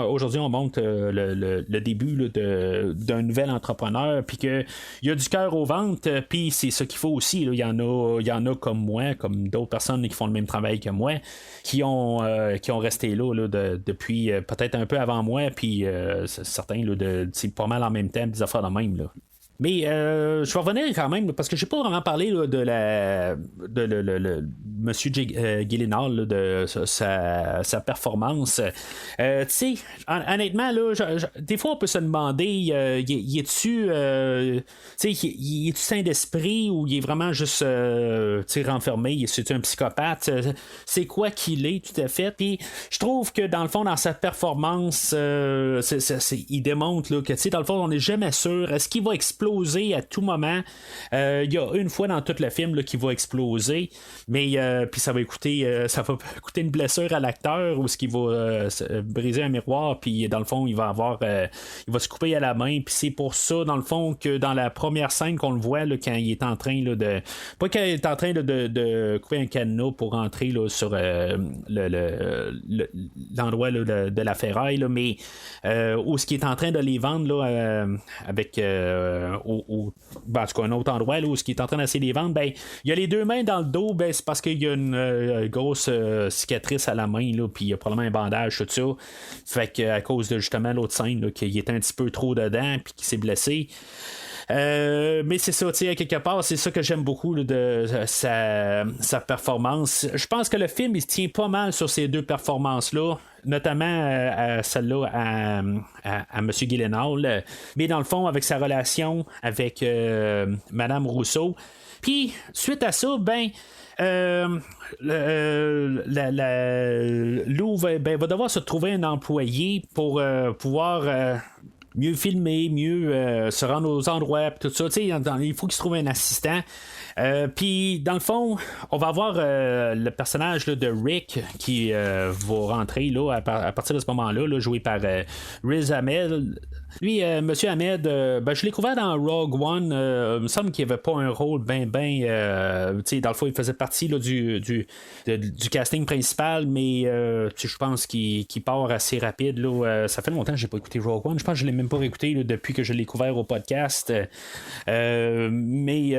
aujourd'hui on montre le début là, d'un nouvel entrepreneur, puis qu'il y a du cœur au ventre, puis c'est ça qu'il faut aussi. Il y en a comme moi, comme d'autres personnes qui font le même travail que moi, qui ont resté là, depuis peut-être un peu avant moi, puis certains c'est pas mal en même temps, des affaires de même. Là. Mais je vais revenir quand même parce que j'ai pas vraiment parlé là, de Monsieur Gyllenhaal là, de sa performance. Honnêtement là, des fois on peut se demander, y est-tu sain d'esprit ou il est vraiment juste renfermé, c'est un psychopathe. C'est quoi qu'il est tout à fait. Puis je trouve que dans le fond dans sa performance, il démontre là, que dans le fond on n'est jamais sûr. Est-ce qu'il va exploser à tout moment? Il y a une fois dans tout le film là, qui va exploser, mais puis ça va coûter une blessure à l'acteur ou ce qui va briser un miroir, puis dans le fond il va se couper à la main, puis c'est pour ça dans le fond que dans la première scène qu'on le voit là, quand il est en train là, pas qu'il est en train de couper un cadenas pour rentrer là, sur l'endroit là, de la ferraille là, mais où ce qui est en train de les vendre là, avec en tout cas un autre endroit là, où ce qui est en train d'essayer de les vendre, il y a les deux mains dans le dos, c'est parce qu'il y a une grosse cicatrice à la main là, puis il y a probablement un bandage, tout ça, fait qu'à cause de justement l'autre scène là, qu'il était un petit peu trop dedans puis qu'il s'est blessé. Mais c'est ça, à quelque part, c'est ça que j'aime beaucoup là, de sa performance. Je pense que le film il se tient pas mal sur ces deux performances-là, notamment celle-là à M. Gyllenhaal, mais dans le fond, avec sa relation avec Madame Rousseau. Puis, suite à ça, Lou va devoir se trouver un employé pour pouvoir mieux filmer, mieux se rendre aux endroits, tout ça. Il faut qu'il se trouve un assistant. Puis, dans le fond, on va avoir le personnage là, de Rick qui va rentrer là, à partir de ce moment-là, là, joué par Riz Ahmed. Lui, Monsieur Ahmed, je l'ai découvert dans Rogue One. Il me semble qu'il n'y avait pas un rôle dans le fond, il faisait partie là, du casting principal, mais je pense qu'il part assez rapide. Là, ça fait longtemps que je n'ai pas écouté Rogue One. Je pense que je ne l'ai même pas réécouté là, depuis que je l'ai découvert au podcast. Mais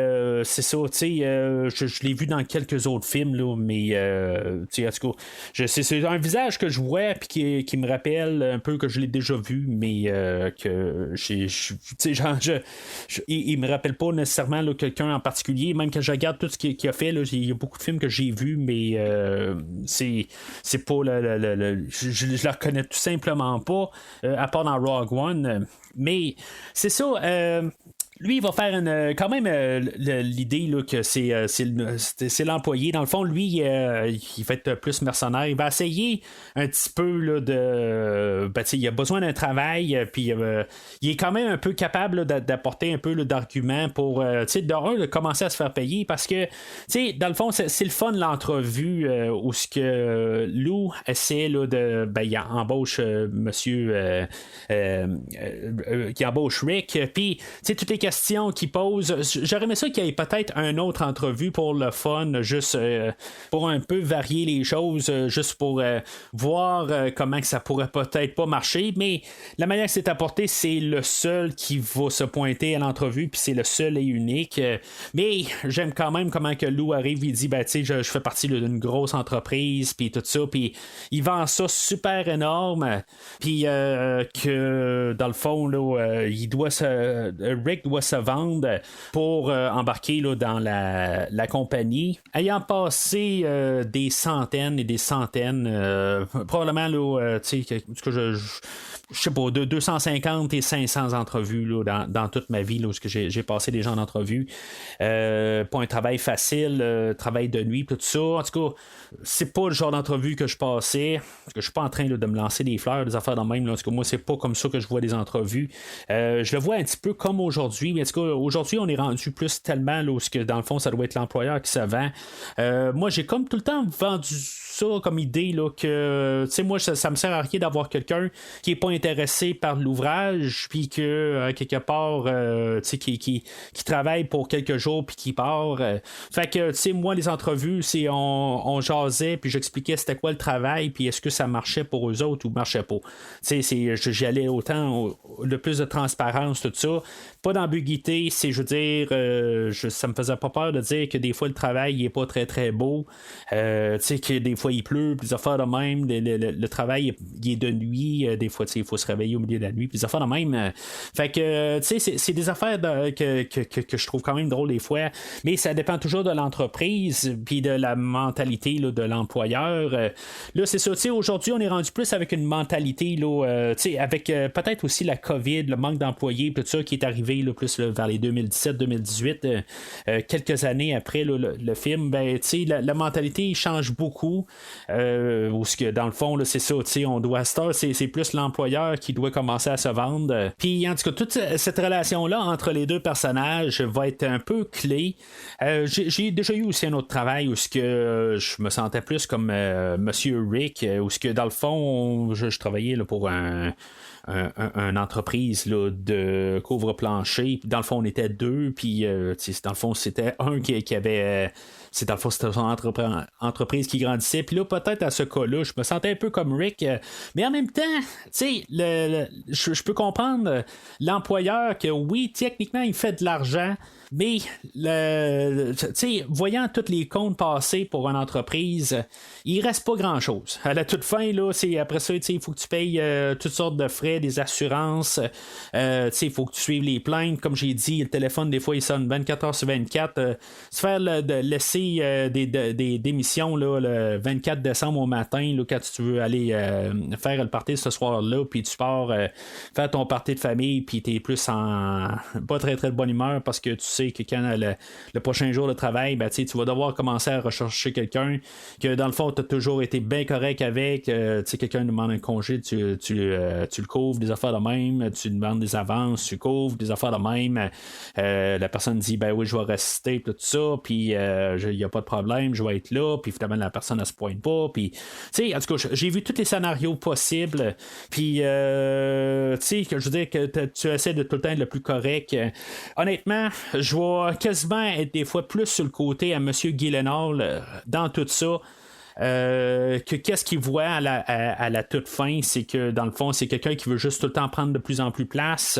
c'est ça, je l'ai vu dans quelques autres films, là, mais en tout cas, c'est un visage que je vois et qui me rappelle un peu que je l'ai déjà vu, mais que il me rappelle pas nécessairement là, quelqu'un en particulier, même quand je regarde tout ce qu'il a fait, il y a beaucoup de films que j'ai vus, mais c'est pas je la reconnais tout simplement pas, à part dans Rogue One, mais c'est ça. Lui, il va faire quand même l'idée là, que c'est l'employé. Dans le fond, lui, il va être plus mercenaire. Il va essayer un petit peu là, il a besoin d'un travail, puis il est quand même un peu capable là, d'apporter un peu là, d'arguments pour de commencer à se faire payer parce que dans le fond, c'est le fun l'entrevue où ce que Lou essaie là, il embauche monsieur qui embauche Rick, puis toutes les questions qu'il pose, j'aurais aimé ça qu'il y ait peut-être une autre entrevue pour le fun, juste pour un peu varier les choses, juste pour voir comment que ça pourrait peut-être pas marcher, mais la manière que c'est apporté, c'est le seul qui va se pointer à l'entrevue, puis c'est le seul et unique, mais j'aime quand même comment que Lou arrive, il dit je fais partie d'une grosse entreprise, puis tout ça, puis il vend ça super énorme, puis que dans le fond là, Rick doit se vendre pour embarquer là, dans la compagnie. Ayant passé des centaines et des centaines, probablement là, je sais pas, de 250 et 500 entrevues là, dans toute ma vie, là, où j'ai passé des gens en entrevue. Pas un travail facile, travail de nuit, tout ça. En tout cas, c'est pas le genre d'entrevue que je passais. Parce que je suis pas en train là, de me lancer des fleurs, des affaires de même. Là. En tout cas, moi, c'est pas comme ça que je vois des entrevues. Je le vois un petit peu comme aujourd'hui. Mais en tout cas, aujourd'hui, on est rendu plus tellement là, où que, dans le fond, ça doit être l'employeur qui se vend. Moi, j'ai comme tout le temps vendu ça comme idée là, que moi ça me sert à rien d'avoir quelqu'un qui est pas intéressé par l'ouvrage puis que quelque part qui travaille pour quelques jours puis qui part fait que moi les entrevues c'est on jasait puis j'expliquais c'était quoi le travail puis est-ce que ça marchait pour eux autres ou marchait pas, j'allais autant le plus de transparence tout ça, pas d'ambiguïté, c'est je veux dire ça me faisait pas peur de dire que des fois le travail il est pas très très beau, que des fois il pleut, puis des affaires de même, le travail il est de nuit, des fois il faut se réveiller au milieu de la nuit, puis des affaires de même. Fait que c'est des affaires que je trouve quand même drôles des fois, mais ça dépend toujours de l'entreprise, puis de la mentalité là, de l'employeur. Là, c'est ça, aujourd'hui, on est rendu plus avec une mentalité, là, avec peut-être aussi la COVID, le manque d'employés, tout ça qui est arrivé là, plus là, vers les 2017-2018, quelques années après là, le film, la mentalité change beaucoup. Où ce que dans le fond là, c'est ça, on doit c'est plus l'employeur qui doit commencer à se vendre. Puis en tout cas toute cette relation là entre les deux personnages va être un peu clé. J'ai déjà eu aussi un autre travail où ce que je me sentais plus comme Monsieur Rick, où ce que dans le fond je travaillais là, pour une entreprise là, de couvre-plancher. Dans le fond, on était deux, puis dans le fond, c'était un qui avait. Dans le fond, c'était son entreprise qui grandissait. Puis là, peut-être à ce cas-là, je me sentais un peu comme Rick. Mais en même temps, je peux comprendre l'employeur que oui, techniquement, il fait de l'argent. Mais voyant tous les comptes passés pour une entreprise, il reste pas grand chose. À la toute fin, là, après ça, il faut que tu payes toutes sortes de frais, des assurances, il faut que tu suives les plaintes. Comme j'ai dit, le téléphone, des fois, il sonne 24 heures sur 24. Se faire laisser des démissions là, le 24 décembre au matin, là, quand tu veux aller faire le party ce soir-là, puis tu pars faire ton party de famille, puis tu es plus en pas très très de bonne humeur parce que tu sais que quand le prochain jour de travail, tu vas devoir commencer à rechercher quelqu'un que dans le fond tu as toujours été bien correct avec, quelqu'un demande un congé, tu le couvres, des affaires de même, tu demandes des avances, tu couvres, des affaires de même, la personne dit oui je vais rester, tout ça, puis il n'y a pas de problème, je vais être là, puis finalement la personne ne se pointe pas, puis en tout cas j'ai vu tous les scénarios possibles, puis je veux dire que tu essaies de tout le temps être le plus correct. Honnêtement, je vais quasiment être des fois plus sur le côté à M. Gyllenhaal dans tout ça. Que qu'est-ce qu'il voit à la toute fin, c'est que dans le fond c'est quelqu'un qui veut juste tout le temps prendre de plus en plus place,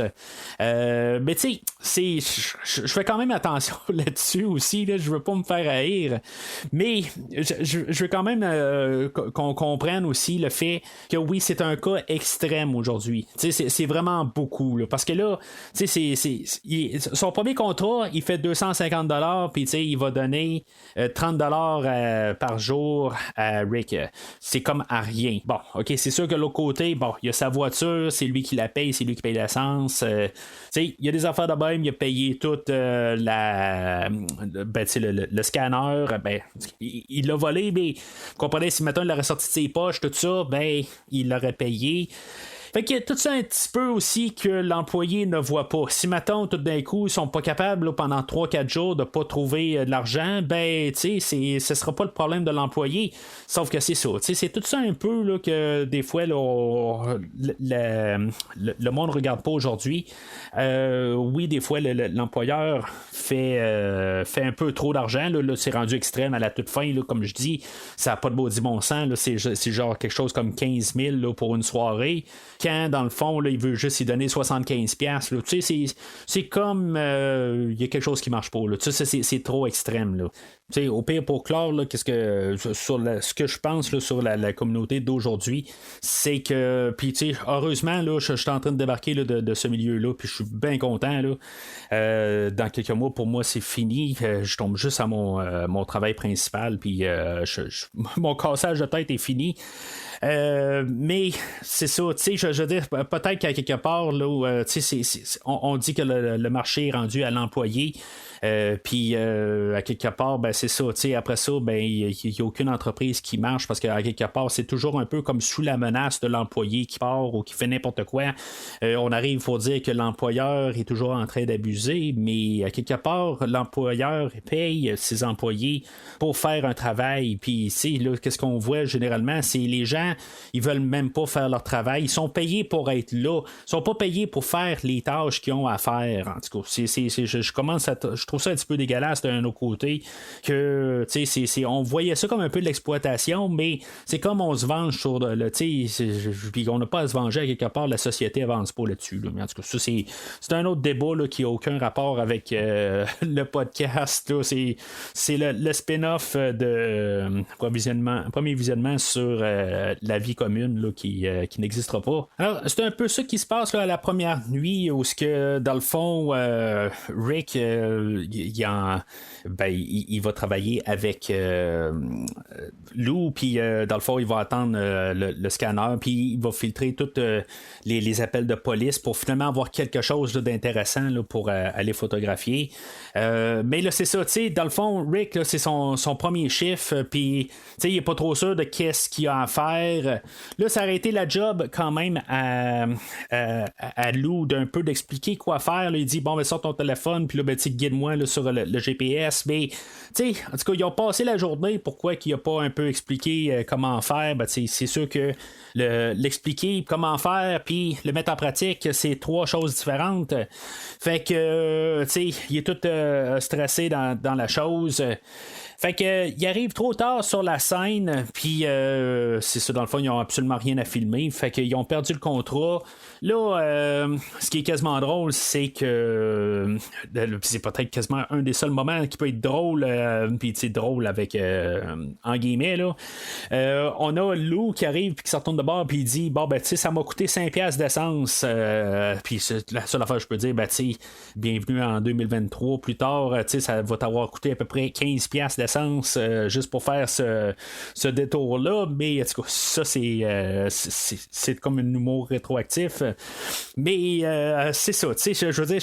mais tu sais je fais quand même attention là-dessus aussi là, je veux pas me faire haïr, mais je veux quand même qu'on comprenne aussi le fait que oui c'est un cas extrême aujourd'hui, c'est vraiment beaucoup là, parce que là son premier contrat il fait $250 puis il va donner $30 par jour à Rick. C'est comme à rien. Bon, ok, c'est sûr que l'autre côté, bon, il y a sa voiture, c'est lui qui la paye, c'est lui qui paye l'essence. Il y a des affaires de même, il a payé toute le scanner, il l'a volé, mais comprenez, si maintenant il l'aurait sorti de ses poches, tout ça, il l'aurait payé. Fait que tout ça un petit peu aussi que l'employé ne voit pas. Si maintenant tout d'un coup ils sont pas capables là, pendant 3-4 jours de pas trouver de l'argent, ce sera pas le problème de l'employé. Sauf que c'est ça. C'est tout ça un peu là, que des fois là, le monde regarde pas aujourd'hui. Oui, des fois l'employeur fait un peu trop d'argent. Là, c'est rendu extrême à la toute fin, là, comme je dis. Ça n'a pas de beau bon sens. Là, c'est genre quelque chose comme 15 000 là, pour une soirée. Quand, dans le fond, là, il veut juste y donner 75$. C'est comme il y a quelque chose qui marche pas. Là. C'est trop extrême. Là. Au pire, pour clore, là, ce que je pense là, sur la communauté d'aujourd'hui, c'est que, puis heureusement, là, je suis en train de débarquer là, de ce milieu-là, puis je suis bien content. Là. Dans quelques mois, pour moi, c'est fini. Je tombe juste à mon travail principal, puis mon cassage de tête est fini. Mais c'est ça, je veux dire, peut-être qu'à quelque part, là, on dit que le marché est rendu à l'employé. Puis à quelque part, c'est ça. Après ça, il n'y a aucune entreprise qui marche parce qu'à quelque part, c'est toujours un peu comme sous la menace de l'employé qui part ou qui fait n'importe quoi. On arrive pour dire que l'employeur est toujours en train d'abuser, mais à quelque part, l'employeur paye ses employés pour faire un travail. Puis ici, là, qu'est-ce qu'on voit généralement, c'est les gens, ils veulent même pas faire leur travail. Ils sont payés pour être là. Ils sont pas payés pour faire les tâches qu'ils ont à faire. En tout cas, je commence à je trouve ça un petit peu dégueulasse d'un autre côté que on voyait ça comme un peu de l'exploitation, mais c'est comme on se venge sur le puis on n'a pas à se venger à quelque part, la société avance pas là-dessus là. Mais en tout cas ça c'est un autre débat là, qui n'a aucun rapport avec le podcast là. C'est le spin-off de premier visionnement sur la vie commune là, qui n'existera pas. Alors c'est un peu ça qui se passe là, à la première nuit où ce que dans le fond Rick il va travailler avec Lou, puis dans le fond, il va attendre le scanner, puis il va filtrer tous les appels de police pour finalement avoir quelque chose là, d'intéressant là, pour aller photographier. Mais là, c'est ça, dans le fond, Rick, là, c'est son premier chiffre, puis il n'est pas trop sûr de qu'est-ce qu'il a à faire. Là, ça aurait été la job quand même à Lou d'un peu d'expliquer quoi faire. Là, il dit, bon, sors ton téléphone, puis là, guide-moi là, sur le GPS. Mais, en tout cas, ils ont passé la journée. Pourquoi qu'il n'a pas un peu expliqué comment faire? C'est sûr que l'expliquer comment faire, puis le mettre en pratique, c'est trois choses différentes. Fait que, il est tout stressé dans la chose. Fait que il arrive trop tard sur la scène, puis c'est ça, dans le fond, ils n'ont absolument rien à filmer. Fait qu'ils ont perdu le contrat. Là, ce qui est quasiment drôle, c'est que c'est peut-être quasiment un des seuls moments qui peut être drôle, puis drôle avec en guillemets là. On a Lou qui arrive puis qui se retourne de bord puis il dit bon ça m'a coûté 5$ d'essence. Puis la seule affaire que je peux dire, bienvenue en 2023. Plus tard, ça va t'avoir coûté à peu près 15$ d'essence juste pour faire ce détour-là. Mais en tout cas, ça c'est comme un humour rétroactif. Mais c'est ça, je veux dire,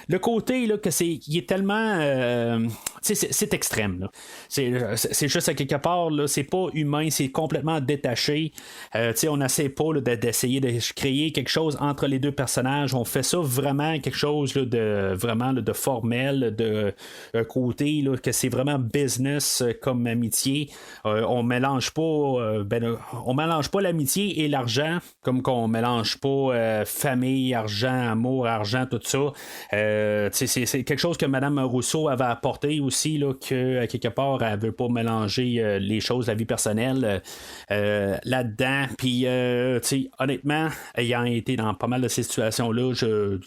le côté là, que il est tellement c'est extrême là. C'est juste à quelque part là, c'est pas humain, c'est complètement détaché. On n'essaie pas là, d'essayer de créer quelque chose entre les deux personnages. On fait ça vraiment quelque chose là, de formel, de côté là, que c'est vraiment business comme amitié. On mélange pas l'amitié et l'argent comme qu'on mélange pas famille, argent, amour, argent, tout ça. C'est quelque chose que Mme Rousseau avait apporté aussi, là, que quelque part elle veut pas mélanger les choses, la vie personnelle là-dedans. Puis honnêtement, ayant été dans pas mal de ces situations-là, je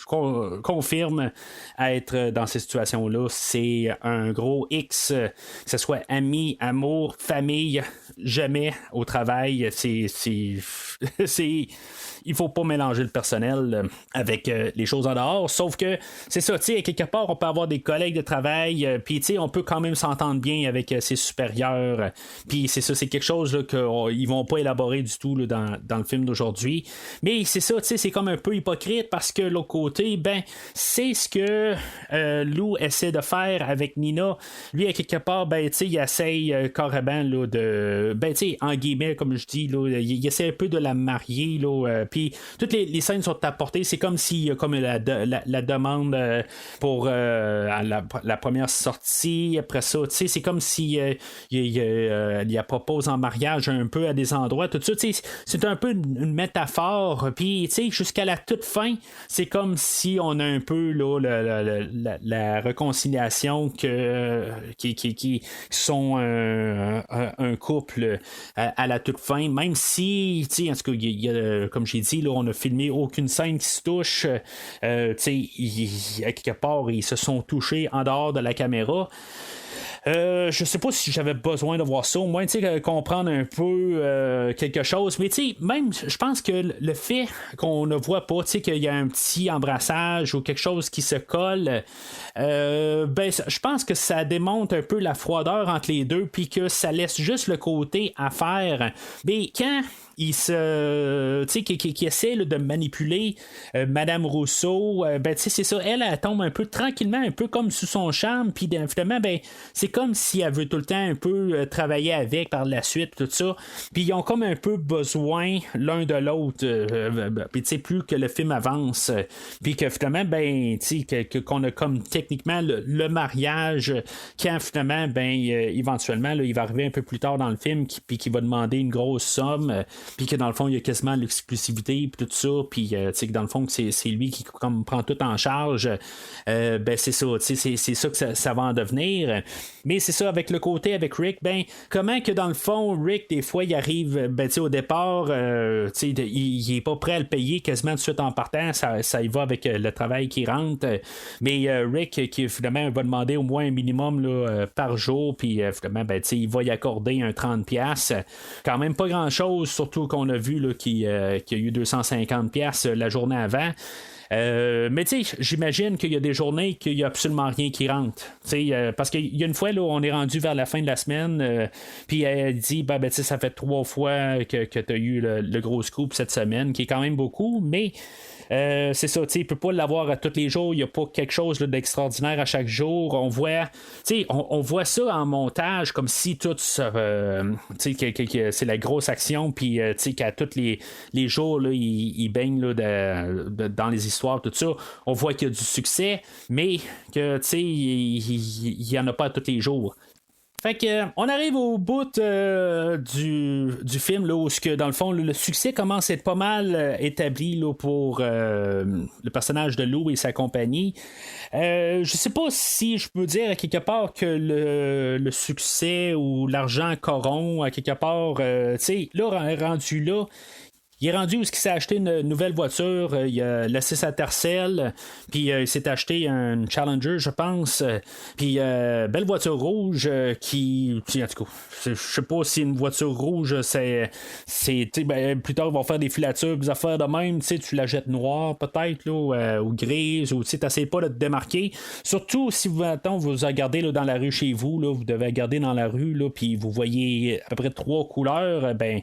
confirme être dans ces situations-là, c'est un gros X, que ce soit amis, amour, famille, jamais au travail, il faut pas mélanger le personnel avec les choses en dehors, sauf que c'est ça, quelque part on peut avoir des collègues de travail, puis on peut quand même s'entendre bien avec ses supérieurs. Puis c'est ça, c'est quelque chose là, qu'ils vont pas élaborer du tout là, dans le film d'aujourd'hui. Mais c'est ça, c'est comme un peu hypocrite parce que l'autre côté, ben, c'est ce que Lou essaie de faire avec Nina. Lui, à quelque part, ben, il essaye carrément là, de. Ben, en guillemets, comme je dis, là, il essaie un peu de la marier. Puis toutes les scènes sont apportées. C'est comme s'il y a comme la demande pour la première sortie. Après ça, c'est comme si il la propose en mariage un peu à des endroits. Tout ça, c'est un peu une métaphore. Puis, jusqu'à la toute fin, c'est comme si on a un peu là, la réconciliation qui sont un couple à la toute fin. Même si, en tout cas, comme j'ai dit, là, on a filmé aucune scène qui se touche. À quelque part, ils se sont touchés en dehors de la caméra. Je sais pas si j'avais besoin de voir ça, au moins comprendre un peu quelque chose, mais même je pense que le fait qu'on ne voit pas qu'il y a un petit embrassage ou quelque chose qui se colle, ben je pense que ça démontre un peu la froideur entre les deux, puis que ça laisse juste le côté à faire. Mais quand il se qui essaie là, de manipuler Madame Rousseau, ben c'est ça, elle tombe un peu tranquillement, un peu comme sous son charme, puis finalement ben c'est comme si elle veut tout le temps un peu travailler avec par la suite, tout ça, puis ils ont comme un peu besoin l'un de l'autre, puis plus que le film avance, puis que finalement ben qu'on a comme techniquement le mariage, quand finalement ben éventuellement là, il va arriver un peu plus tard dans le film, puis qui va demander une grosse somme, puis que dans le fond il y a quasiment l'exclusivité puis tout ça, puis que dans le fond c'est lui qui comme prend tout en charge, ben c'est ça, c'est ça que ça va en devenir. Mais c'est ça, avec le côté avec Rick, ben comment que dans le fond Rick des fois il arrive, ben au départ il est pas prêt à le payer quasiment tout de suite en partant, ça y va avec le travail qui rentre, mais Rick qui finalement va demander au moins un minimum là, par jour, puis finalement ben il va y accorder un 30$, quand même pas grand chose, surtout qu'on a vu là, qu'il y a eu 250$ la journée avant. Mais j'imagine qu'il y a des journées qu'il n'y a absolument rien qui rentre. Parce qu'il y a une fois, là, on est rendu vers la fin de la semaine, puis elle dit ça fait 3 fois que tu as eu le gros scoop cette semaine, qui est quand même beaucoup, mais c'est ça, il ne peut pas l'avoir à tous les jours, il n'y a pas quelque chose là, d'extraordinaire à chaque jour. On voit ça en montage comme si tout c'est la grosse action, puis qu'à tous les jours là, il baigne là, dans les histoires, tout ça. On voit qu'il y a du succès, mais que il n'y en a pas à tous les jours. Fait que on arrive au bout du film là, où dans le fond le succès commence à être pas mal établi là, pour le personnage de Lou et sa compagnie. Je sais pas si je peux dire à quelque part que le succès ou l'argent corrompt à quelque part. Là rendu là. Il est rendu où il s'est acheté une nouvelle voiture, il a laissé sa tercelle, puis il s'est acheté un Challenger, je pense, puis belle voiture rouge qui, en tout cas, je sais pas si une voiture rouge, c'est plus tard ils vont faire des filatures, des affaires de même, tu la jettes noire peut-être, là, ou grise, ou tu n'essayes pas de te démarquer, surtout si vous regardez là, dans la rue chez vous, là, vous devez regarder dans la rue, là, puis vous voyez à peu près 3 couleurs, ben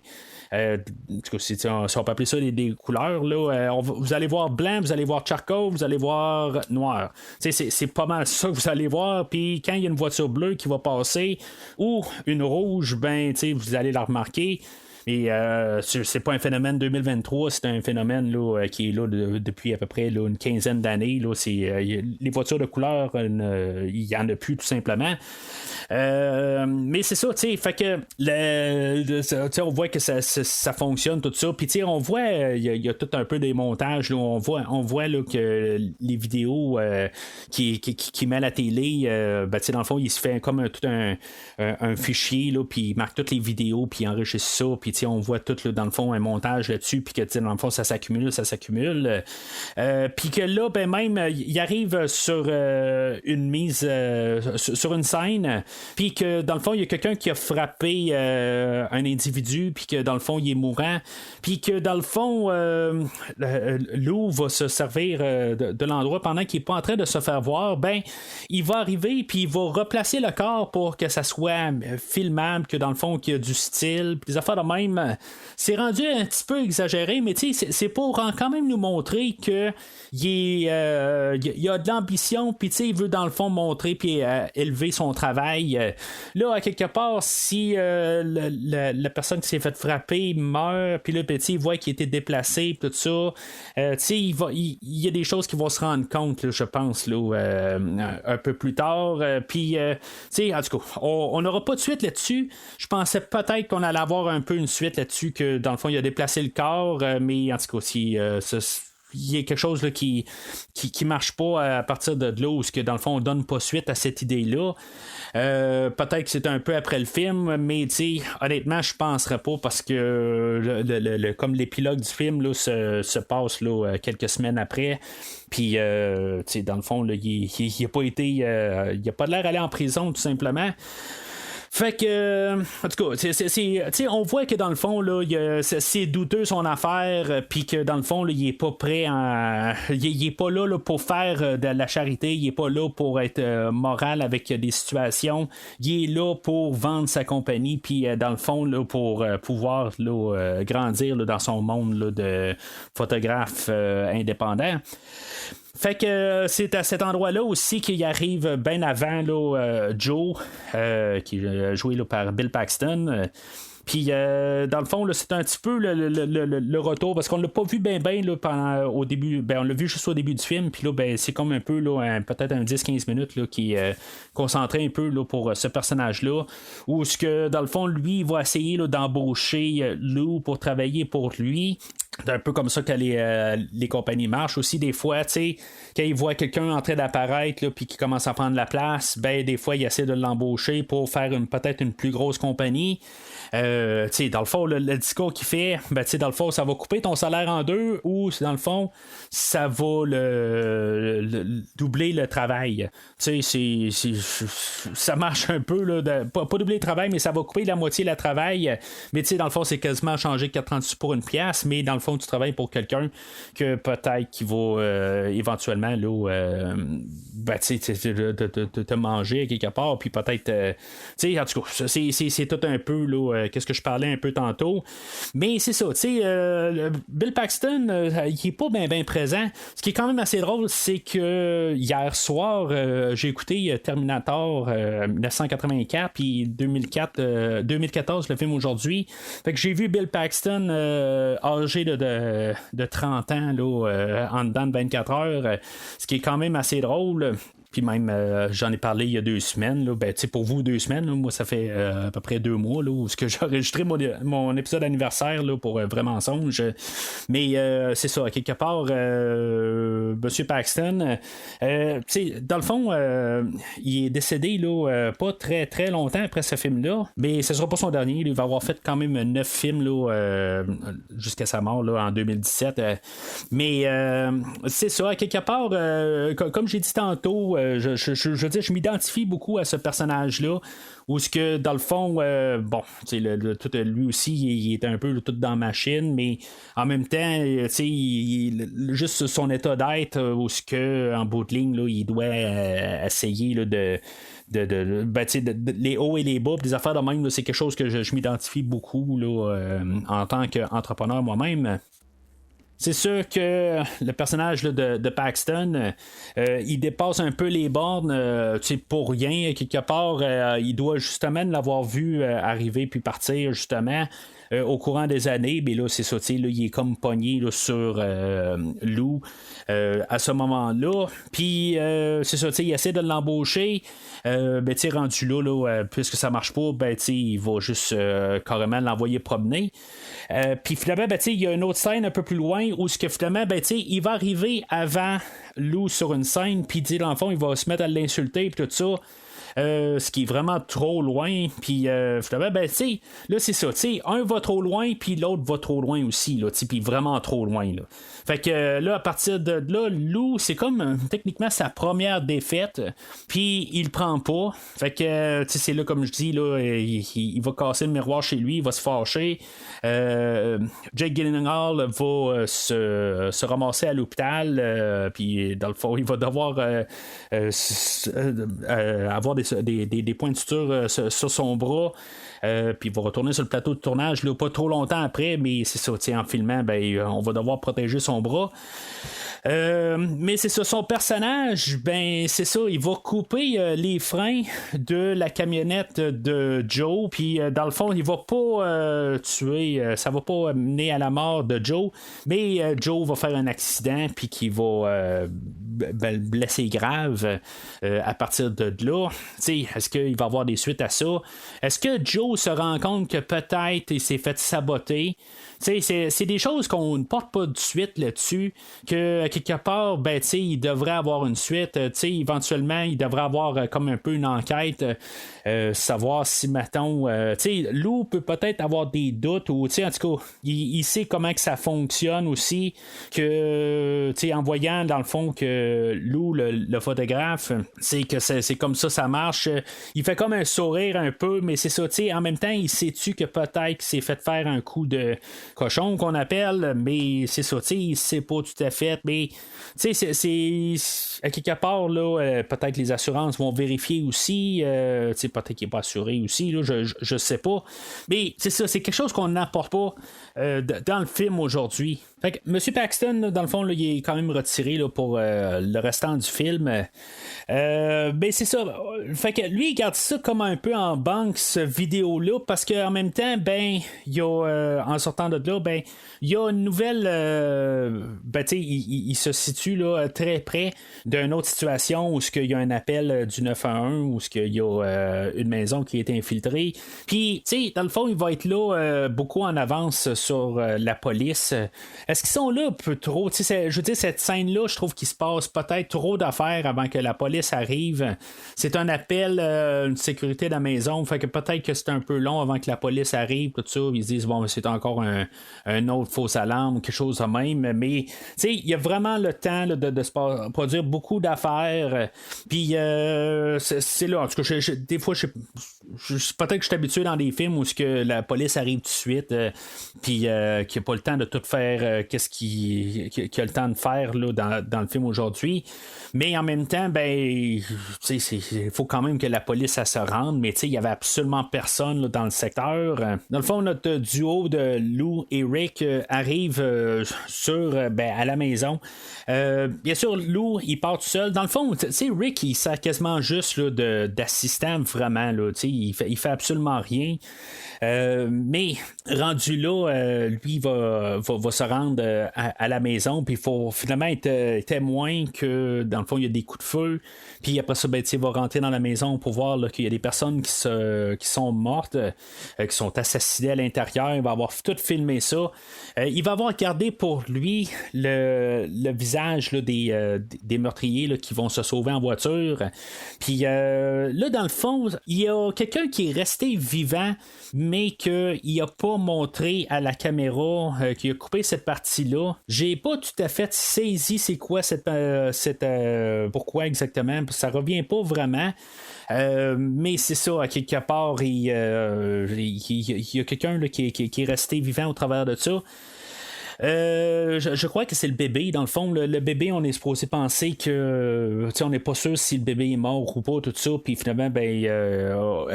si on peut appeler ça des couleurs là, vous allez voir blanc, vous allez voir charcoal, vous allez voir noir, c'est pas mal ça que vous allez voir, puis quand il y a une voiture bleue qui va passer ou une rouge, ben vous allez la remarquer. Et c'est pas un phénomène 2023, c'est un phénomène là, qui est là depuis à peu près là, une quinzaine d'années. Là, les voitures de couleur, il n'y en a plus tout simplement. Mais c'est ça, fait que on voit que ça fonctionne tout ça. Puis on voit, il y a tout un peu des montages. Là, on voit là, que les vidéos qui met à la télé, dans le fond, il se fait comme tout un fichier, là, puis il marque toutes les vidéos, puis il enregistre ça, puis on voit tout là, dans le fond un montage là-dessus, puis que dans le fond ça s'accumule. Puis que là, ben même, il arrive sur une mise sur une scène, puis que dans le fond, il y a quelqu'un qui a frappé un individu, puis que dans le fond, il est mourant, puis que dans le fond, Lou va se servir de l'endroit pendant qu'il n'est pas en train de se faire voir. Ben, il va arriver, puis il va replacer le corps pour que ça soit filmable, que dans le fond, qu'il y a du style, puis des affaires de même. C'est rendu un petit peu exagéré, mais tu sais, c'est pour quand même nous montrer que il a de l'ambition, puis il veut dans le fond montrer puis élever son travail. Là, à quelque part, si la personne qui s'est fait frapper meurt, puis là, il voit qu'il a été déplacé, tout ça, il y a des choses qui vont se rendre compte, là, je pense, là, un peu plus tard. Puis, en tout cas, on n'aura pas de suite là-dessus. Je pensais peut-être qu'on allait avoir un peu une suite là-dessus, que dans le fond, il a déplacé le corps, mais en tout cas, si il y a quelque chose là, qui marche pas à partir de là, où que dans le fond on donne pas suite à cette idée-là. Peut-être que c'est un peu après le film, mais honnêtement je penserais pas, parce que comme l'épilogue du film là, se passe là, quelques semaines après. Puis dans le fond là, il a pas été il a pas l'air d'aller en prison tout simplement. Fait que, en tout cas, on voit que dans le fond, là, c'est douteux son affaire, puis que dans le fond, là, il est pas prêt il est pas là, pour faire de la charité, il est pas là pour être moral avec des situations, il est là pour vendre sa compagnie, puis dans le fond, là, pour pouvoir là, grandir là, dans son monde là, de photographe indépendant. Fait que c'est à cet endroit-là aussi qu'il arrive bien avant là, Joe, qui est joué là, par Bill Paxton. Puis, dans le fond, là, c'est un petit peu le retour, parce qu'on l'a pas vu bien au début. Ben, on l'a vu juste au début du film. Puis là, ben, c'est comme un peu, là, peut-être un 10-15 minutes là, qui est concentré un peu là, pour ce personnage-là. Où, ce que, dans le fond, lui, il va essayer là, d'embaucher Lou pour travailler pour lui. C'est un peu comme ça que les compagnies marchent aussi. Des fois, tu sais, quand ils voient quelqu'un en train d'apparaître puis qui commence à prendre la place, ben des fois, ils essaient de l'embaucher pour faire peut-être une plus grosse compagnie. Dans le fond, le discours qu'il fait, ben, dans le fond, ça va couper ton salaire en deux, ou dans le fond, ça va doubler le travail. Ça marche un peu, là, pas doubler le travail, mais ça va couper la moitié le travail. Mais dans le fond, c'est quasiment changer 4,36 pour une pièce, mais dans le fond, tu travailles pour quelqu'un que peut-être qu'il va éventuellement là, te manger quelque part, puis peut-être en tout cas, c'est tout un peu là, qu'est-ce que je parlais un peu tantôt, mais c'est ça, Bill Paxton il est pas bien présent. Ce qui est quand même assez drôle, c'est que hier soir j'ai écouté Terminator 1984 puis 2014 le film aujourd'hui, fait que j'ai vu Bill Paxton âgé de 30 ans là, en dedans de 24 heures, ce qui est quand même assez drôle. Puis même, j'en ai parlé il y a 2 semaines. Là, ben, pour vous, 2 semaines, là, moi, ça fait à peu près 2 mois là, où j'ai enregistré mon épisode anniversaire là, pour Vrai Mensonge. Mais c'est ça, quelque part, Monsieur Paxton, dans le fond, il est décédé là, pas très très longtemps après ce film-là, mais ce sera pas son dernier. Il va avoir fait quand même 9 films là, jusqu'à sa mort là, en 2017. Mais c'est ça, à quelque part, comme j'ai dit tantôt, je veux dire, je m'identifie beaucoup à ce personnage-là, où ce que dans le fond, lui aussi, il est un peu tout dans la machine, mais en même temps, juste son état d'être, où ce que en bout de ligne, là, il doit essayer là, les hauts et les bas, des affaires de même, là, c'est quelque chose que je m'identifie beaucoup là, en tant qu'entrepreneur moi-même. C'est sûr que le personnage là, de Paxton, il dépasse un peu les bornes, pour rien. Quelque part, il doit justement l'avoir vu arriver puis partir, justement. Au courant des années, mais là, c'est ça, là, il est comme pogné là, sur Lou à ce moment-là. Puis, c'est ça, il essaie de l'embaucher. Rendu là, puisque ça marche pas, il va juste carrément l'envoyer promener. Puis finalement, il y a une autre scène un peu plus loin où finalement, il va arriver avant Lou sur une scène, puis dans le fond, il va se mettre à l'insulter et tout ça. ce qui est vraiment trop loin. Puis finalement, ben, tu sais, là, c'est ça. Tu sais, un va trop loin, puis l'autre va trop loin aussi, là, puis vraiment trop loin, là. Fait que là, à partir de là, Lou, c'est comme techniquement sa première défaite, puis il le prend pas. Fait que, tu sais, c'est là, comme je dis, là, il va casser le miroir chez lui, il va se fâcher. Jake Gyllenhaal va se ramasser à l'hôpital, puis dans le fond, il va devoir avoir des points de suture sur son bras. Puis il va retourner sur le plateau de tournage là, pas trop longtemps après, mais c'est ça, en filmant, ben, on va devoir protéger son bras. Mais c'est ça, son personnage, ben c'est ça, il va couper les freins de la camionnette de Joe, puis dans le fond, il va pas tuer, ça va pas mener à la mort de Joe, mais Joe va faire un accident, puis qu'il va blesser grave à partir de là. T'sais, est-ce qu'il va y avoir des suites à ça? Est-ce que Joe se rend compte que peut-être il s'est fait saboter? C'est des choses qu'on ne porte pas de suite là-dessus, que quelque part, ben, il devrait avoir une suite, éventuellement, il devrait avoir comme un peu une enquête, savoir si, mettons, Lou peut peut-être avoir des doutes, ou en tout cas, il sait comment que ça fonctionne aussi, que, en voyant, dans le fond, que Lou, le photographe, c'est que c'est comme ça marche, il fait comme un sourire un peu, mais c'est ça, en même temps, il sait-tu que peut-être qu'il s'est fait faire un coup de cochon qu'on appelle, mais c'est ça, il sait pas tout à fait, mais c'est à quelque part là, peut-être les assurances vont vérifier aussi, peut-être qu'il n'est pas assuré aussi, là, je sais pas, mais c'est ça, c'est quelque chose qu'on n'apporte pas dans le film aujourd'hui. Fait que M. Paxton, là, dans le fond, là, il est quand même retiré là, pour le restant du film. Ben c'est ça. Fait que lui, il garde ça comme un peu en banque, ce vidéo-là, parce qu'en même temps, ben, il y a, en sortant de là, ben, il y a une nouvelle. Ben, tu sais, il se situe là, très près d'une autre situation où il y a un appel du 911, où il y a une maison qui a été infiltrée. Puis, tu sais, dans le fond, il va être là beaucoup en avance sur la police. Est-ce qu'ils sont là un peu trop? Je veux dire, cette scène-là, je trouve qu'il se passe peut-être trop d'affaires avant que la police arrive. C'est un appel, une sécurité de la maison, fait que peut-être que c'est un peu long avant que la police arrive, tout ça. Ils se disent, bon, c'est encore un autre fausse alarme ou quelque chose de même. Mais, tu sais, il y a vraiment le temps là, de se produire beaucoup d'affaires. Puis, c'est là. En tout cas, des fois, peut-être que je suis habitué dans des films où que la police arrive tout de suite, puis qu'il n'y a pas le temps de tout faire qu'est-ce qu'il a le temps de faire là, dans le film aujourd'hui. Mais en même temps, ben, il faut quand même que la police se rende, mais il n'y avait absolument personne là, dans le secteur. Dans le fond, notre duo de Lou et Rick arrive à la maison. Bien sûr, Lou, il part tout seul. Dans le fond, Rick, il sert quasiment juste là, d'assistant, vraiment. Là, il fait absolument rien. Mais rendu là, lui va se rendre à la maison, puis il faut finalement être témoin que dans le fond il y a des coups de feu, puis après ça il va rentrer dans la maison pour voir là, qu'il y a des personnes qui sont mortes, qui sont assassinées à l'intérieur. Il va avoir tout filmé ça. Il va avoir gardé pour lui le visage là, des meurtriers là, qui vont se sauver en voiture. Puis là dans le fond il y a quelqu'un qui est resté vivant, mais qu'il n'a pas montré à la caméra, qu'il a coupé cette partie-là. J'ai pas tout à fait saisi c'est quoi pourquoi exactement, ça revient pas vraiment. Mais c'est ça, à quelque part, il y a quelqu'un là, qui est resté vivant au travers de ça. Je crois que c'est le bébé. Dans le fond, le bébé, on est supposé penser que on n'est pas sûr si le bébé est mort ou pas, tout ça. Puis finalement, à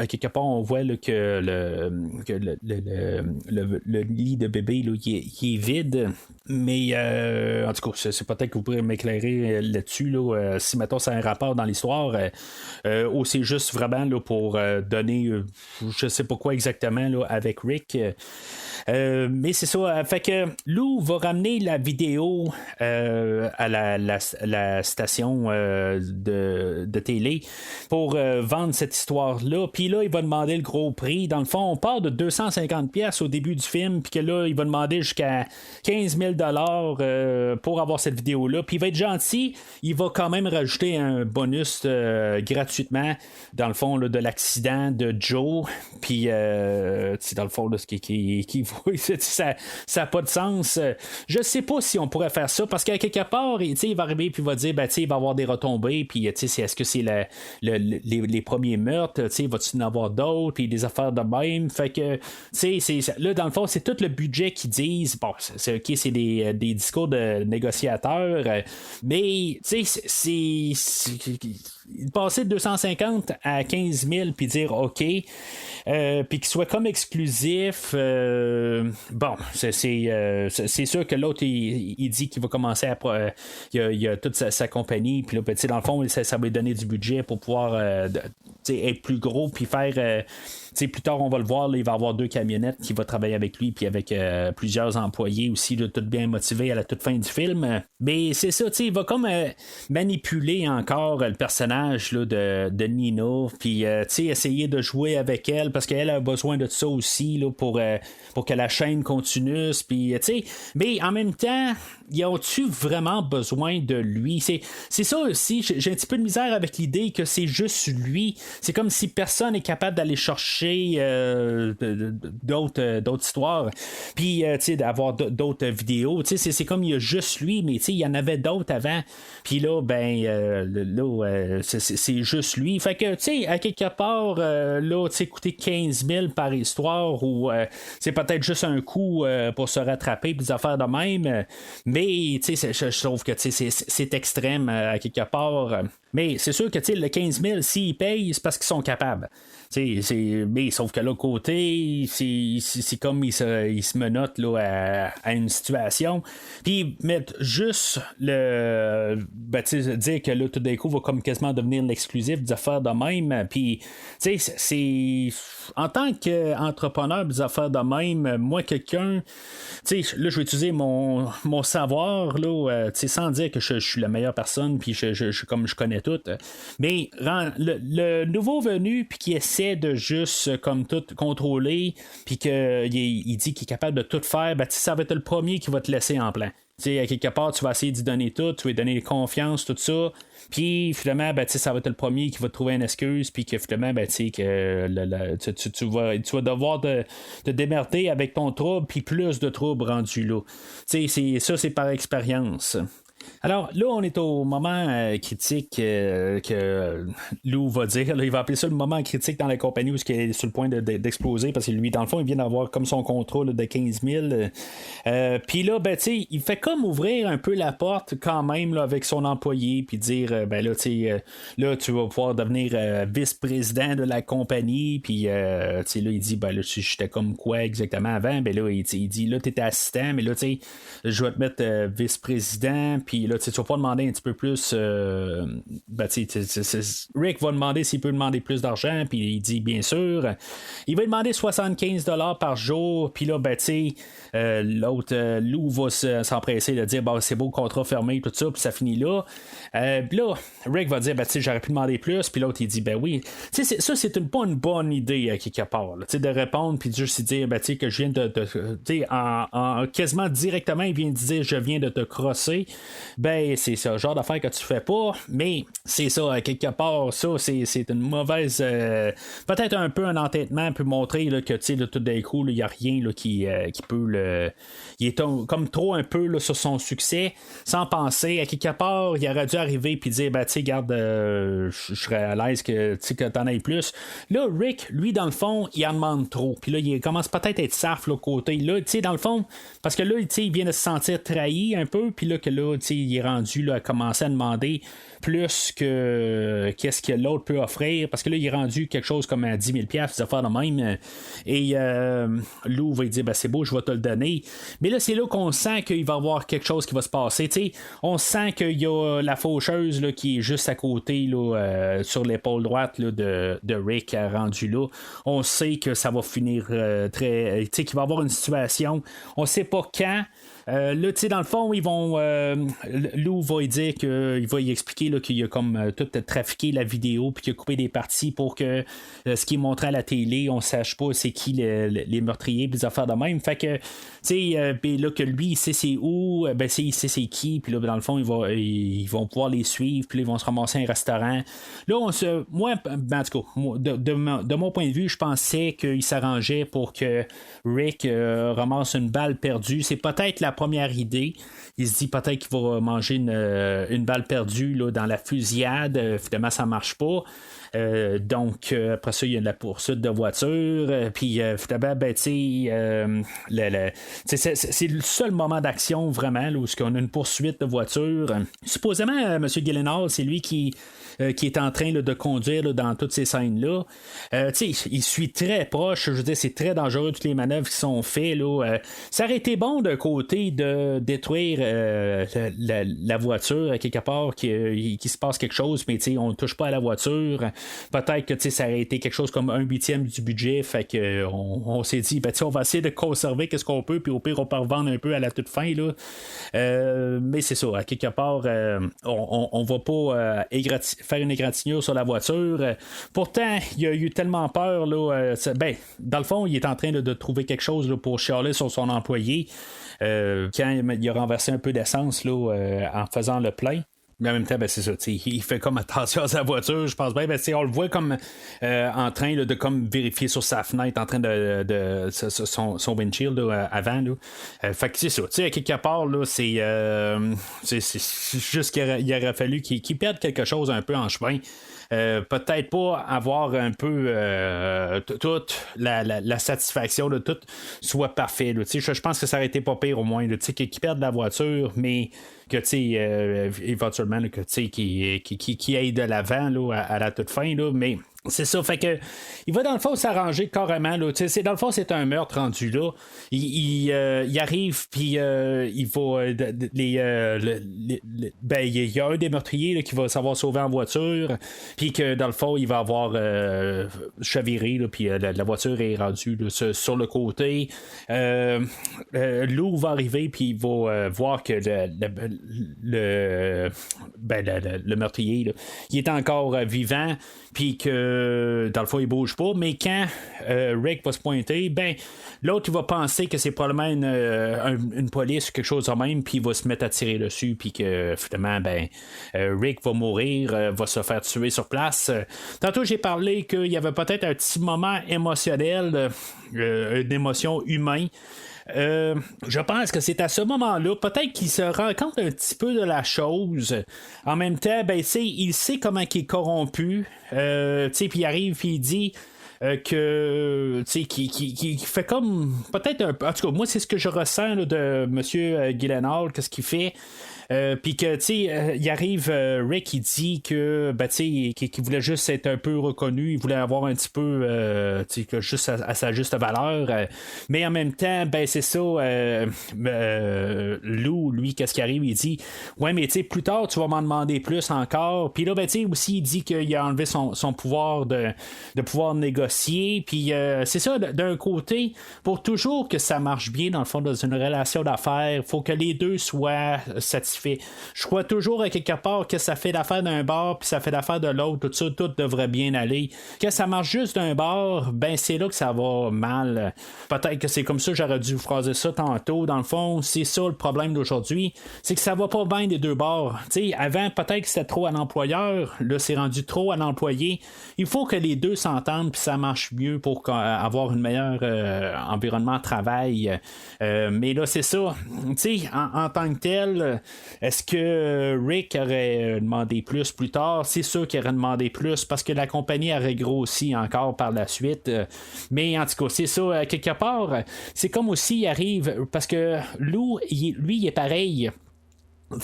quelque part, on voit là, que le lit de bébé là, il est vide. Mais en tout cas, c'est peut-être que vous pourrez m'éclairer là-dessus. Là, si maintenant c'est un rapport dans l'histoire, ou c'est juste vraiment là, pour donner je sais pas quoi exactement là, avec Rick. Mais c'est ça. Fait que Lou va ramener la vidéo à la station de télé pour vendre cette histoire-là. Puis là, il va demander le gros prix. Dans le fond, on part de 250$ au début du film, puis que là, il va demander jusqu'à 15 000$ pour avoir cette vidéo-là. Puis il va être gentil, il va quand même rajouter un bonus gratuitement, dans le fond, là, de l'accident de Joe. Puis, dans le fond, là, ça n'a pas de sens. Je sais pas si on pourrait faire ça, parce qu'à quelque part, il va arriver, puis il va dire, il va avoir des retombées, puis est-ce que c'est les premiers meurtres, va-t-il en avoir d'autres, puis des affaires de même. Fait que, là, dans le fond, c'est tout le budget qu'ils disent. Bon, c'est des discours de négociateurs, mais, c'est passer de 250 à 15 000 puis dire OK, puis qu'il soit comme exclusif, bon, c'est sûr que l'autre il dit qu'il va commencer à il y a toute sa compagnie, puis là, dans le fond, ça va lui donner du budget pour pouvoir être plus gros, puis faire plus tard on va le voir, là, il va avoir 2 camionnettes qui vont travailler avec lui, puis avec plusieurs employés aussi, là, tout bien motivés à la toute fin du film. Mais c'est ça, il va comme manipuler encore le personnage là, de Nina, puis essayer de jouer avec elle, parce qu'elle a besoin de ça aussi là, pour que la chaîne continue, puis mais en même temps, ils ont-tu vraiment besoin de lui? C'est ça aussi, j'ai un petit peu de misère avec l'idée que c'est juste lui. C'est comme si personne n'est capable d'aller chercher d'autres histoires, puis d'avoir d'autres vidéos. C'est comme il y a juste lui, mais il y en avait d'autres avant, puis là c'est juste lui. Fait que à quelque part là, coûter 15 000 par histoire, ou c'est peut-être juste un coup pour se rattraper, des affaires de même, mais je trouve que c'est extrême à quelque part. Mais c'est sûr que le 15 000, s'ils payent, c'est parce qu'ils sont capables. Mais sauf que l'autre côté, c'est comme il se menotte là, à une situation. Puis mettre juste dire que là, tout d'un coup, va comme quasiment devenir l'exclusif des affaires de même. Puis, c'est en tant qu'entrepreneur des affaires de même, moi, quelqu'un, là, je vais utiliser mon savoir, là, sans dire que je suis la meilleure personne, puis comme je connais tout. Mais le nouveau venu, puis qui essaie de juste comme tout contrôler, puis qu'il dit qu'il est capable de tout faire, ça va être le premier qui va te laisser en plan. À quelque part, tu vas essayer d'y donner tout, tu vas lui donner confiance, tout ça. Puis finalement, ça va être le premier qui va te trouver une excuse, puis que finalement, que tu vas devoir te démerder avec ton trouble, puis plus de troubles rendus là. C'est par expérience. Alors là, on est au moment critique que Lou va dire. Là, il va appeler ça le moment critique dans la compagnie où il est sur le point d'exploser, parce que lui, dans le fond, il vient d'avoir comme son contrat là, de 15 000. Puis là, il fait comme ouvrir un peu la porte quand même là, avec son employé, puis dire là, tu vas pouvoir devenir vice-président de la compagnie. Puis là, il dit là, j'étais comme quoi exactement avant. Là, il dit là, tu étais assistant, mais là, je vais te mettre vice-président. Puis là, tu vas pas demander un petit peu plus. Rick va demander s'il peut demander plus d'argent, puis il dit bien sûr. Il va demander 75$ par jour, puis là, l'autre, Lou va s'empresser de dire c'est beau, contrat fermé, tout ça, puis ça finit là. Puis là, Rick va dire j'aurais pu demander plus, puis l'autre il dit oui. Ça, c'est pas une bonne idée à quelque part, là, de répondre, puis juste dire que je viens en quasiment directement, il vient de dire je viens de te crosser. C'est ça, genre d'affaire que tu fais pas, mais c'est ça, à quelque part, ça, c'est une mauvaise. Peut-être un peu un entêtement peut montrer là, que là, tout d'un coup, il n'y a rien là, qui peut il est comme trop un peu là, sur son succès, sans penser. À quelque part, il aurait dû arriver puis dire garde, je serais à l'aise que t'en aies plus. Là, Rick, lui, dans le fond, il en demande trop. Puis là, il commence peut-être à être saf là, côté. Là, dans le fond, parce que là, il vient de se sentir trahi un peu, puis là, que là, il est rendu là, à commencer à demander plus que qu'est-ce que l'autre peut offrir, parce que là, il est rendu quelque chose comme à 10 000$, des affaires de même. Et Lou va dire c'est beau, je vais te le donner. Mais là, c'est là qu'on sent qu'il va y avoir quelque chose qui va se passer. On sent qu'il y a la faucheuse là, qui est juste à côté là, sur l'épaule droite là, de Rick rendu là. On sait que ça va finir qu'il va y avoir une situation. On sait pas quand. là, tu sais, dans le fond, ils vont. Lou va y dire qu'il va y expliquer là, qu'il a comme tout trafiqué la vidéo puis qu'il a coupé des parties pour que ce qui est montré à la télé, on sache pas c'est qui les meurtriers puis les affaires de même. Fait que, tu sais, puis là, que lui, il sait c'est où, ben, il sait c'est qui, puis là, dans le fond, ils vont pouvoir les suivre, puis ils vont se ramasser à un restaurant. Là, moi, ben, en tout cas, de mon point de vue, je pensais qu'il s'arrangeait pour que Rick ramasse une balle perdue. C'est peut-être la première idée. Il se dit peut-être qu'il va manger une balle perdue là, dans la fusillade. Finalement, ça marche pas. Donc, après ça, il y a de la poursuite de voiture. Puis, finalement, ben, tu sais, c'est le seul moment d'action vraiment là, où on a une poursuite de voiture. Supposément, M. Gyllenhaal, c'est lui qui est en train là, de conduire là, dans toutes ces scènes-là. Il suit très proche. Je veux dire, c'est très dangereux toutes les manœuvres qui sont faites. Là. Ça aurait été bon d'un côté de détruire la voiture à quelque part, qu'il se passe quelque chose, mais on ne touche pas à la voiture. Peut-être que ça aurait été quelque chose comme 1/8 du budget. Fait que on s'est dit, ben, on va essayer de conserver qu'est-ce qu'on peut, puis au pire, on peut revendre un peu à la toute fin. Là. Mais c'est ça, à quelque part, on va pas faire une égratignure sur la voiture. Pourtant, il a eu tellement peur. Là, dans le fond, il est en train de trouver quelque chose là, pour chialer sur son employé. Quand il a renversé un peu d'essence là, en faisant le plein. Mais en même temps, ben, c'est ça, il fait comme attention à sa voiture, je pense bien, ben, on le voit comme en train là, de comme vérifier sur sa fenêtre, en train de son windshield là, avant. Là. Fait que c'est ça, à quelque part, là, c'est juste qu'il aurait fallu qu'il perde quelque chose un peu en chemin. Peut-être pas avoir un peu toute la satisfaction de tout soit parfait. Je pense que ça aurait été pas pire au moins qu'il perde la voiture, mais que éventuellement là, qui aille de l'avant là, à la toute fin. Là, mais c'est ça, fait que il va dans le fond s'arranger carrément. Là, dans le fond, c'est un meurtre rendu là. Il arrive, puis il va. Il y a un des meurtriers là, qui va savoir sauver en voiture, puis que dans le fond, il va avoir chaviré, puis la voiture est rendue là, sur le côté. Lou va arriver, puis il va voir que le meurtrier, là, il est encore vivant, puis que dans le fond il bouge pas, mais quand Rick va se pointer, ben l'autre il va penser que c'est probablement une police ou quelque chose de même, puis il va se mettre à tirer dessus, puis que finalement ben Rick va mourir, va se faire tuer sur place. Tantôt j'ai parlé qu'il y avait peut-être un petit moment émotionnel, une émotion humaine. Je pense que c'est à ce moment-là, peut-être qu'il se rend compte un petit peu de la chose. En même temps, ben, il sait comment il est corrompu. Puis il arrive, puis il dit que qui fait comme peut-être un peu. En tout cas, moi, c'est ce que je ressens là, de M. Gyllenhaal, qu'est-ce qu'il fait. Puis que, il arrive, Rick, il dit que, qu'il voulait juste être un peu reconnu, il voulait avoir un petit peu, juste à sa juste valeur. Mais en même temps, ben, c'est ça, Lou, lui, qu'est-ce qui arrive? Il dit, ouais, mais plus tard, tu vas m'en demander plus encore. Puis là, ben, aussi, il dit qu'il a enlevé son pouvoir de pouvoir négocier. Puis c'est ça, d'un côté, pour toujours que ça marche bien, dans le fond, dans une relation d'affaires, il faut que les deux soient satisfaits. Je crois toujours à quelque part que ça fait l'affaire d'un bord puis ça fait l'affaire de l'autre, tout ça, tout devrait bien aller. Quand ça marche juste d'un bord, ben c'est là que ça va mal. Peut-être que c'est comme ça, j'aurais dû phraser ça tantôt. Dans le fond, c'est ça le problème d'aujourd'hui, c'est que ça va pas bien des deux bords. Avant, peut-être que c'était trop à l'employeur, là c'est rendu trop à l'employé. Il faut que les deux s'entendent puis ça marche mieux pour avoir une meilleure environnement de travail. Mais là, c'est ça. En tant que tel, est-ce que Rick aurait demandé plus tard? C'est sûr qu'il aurait demandé plus parce que la compagnie aurait grossi encore par la suite. Mais en tout cas, c'est ça. Quelque part, c'est comme aussi il arrive, parce que Lou, lui, il est pareil.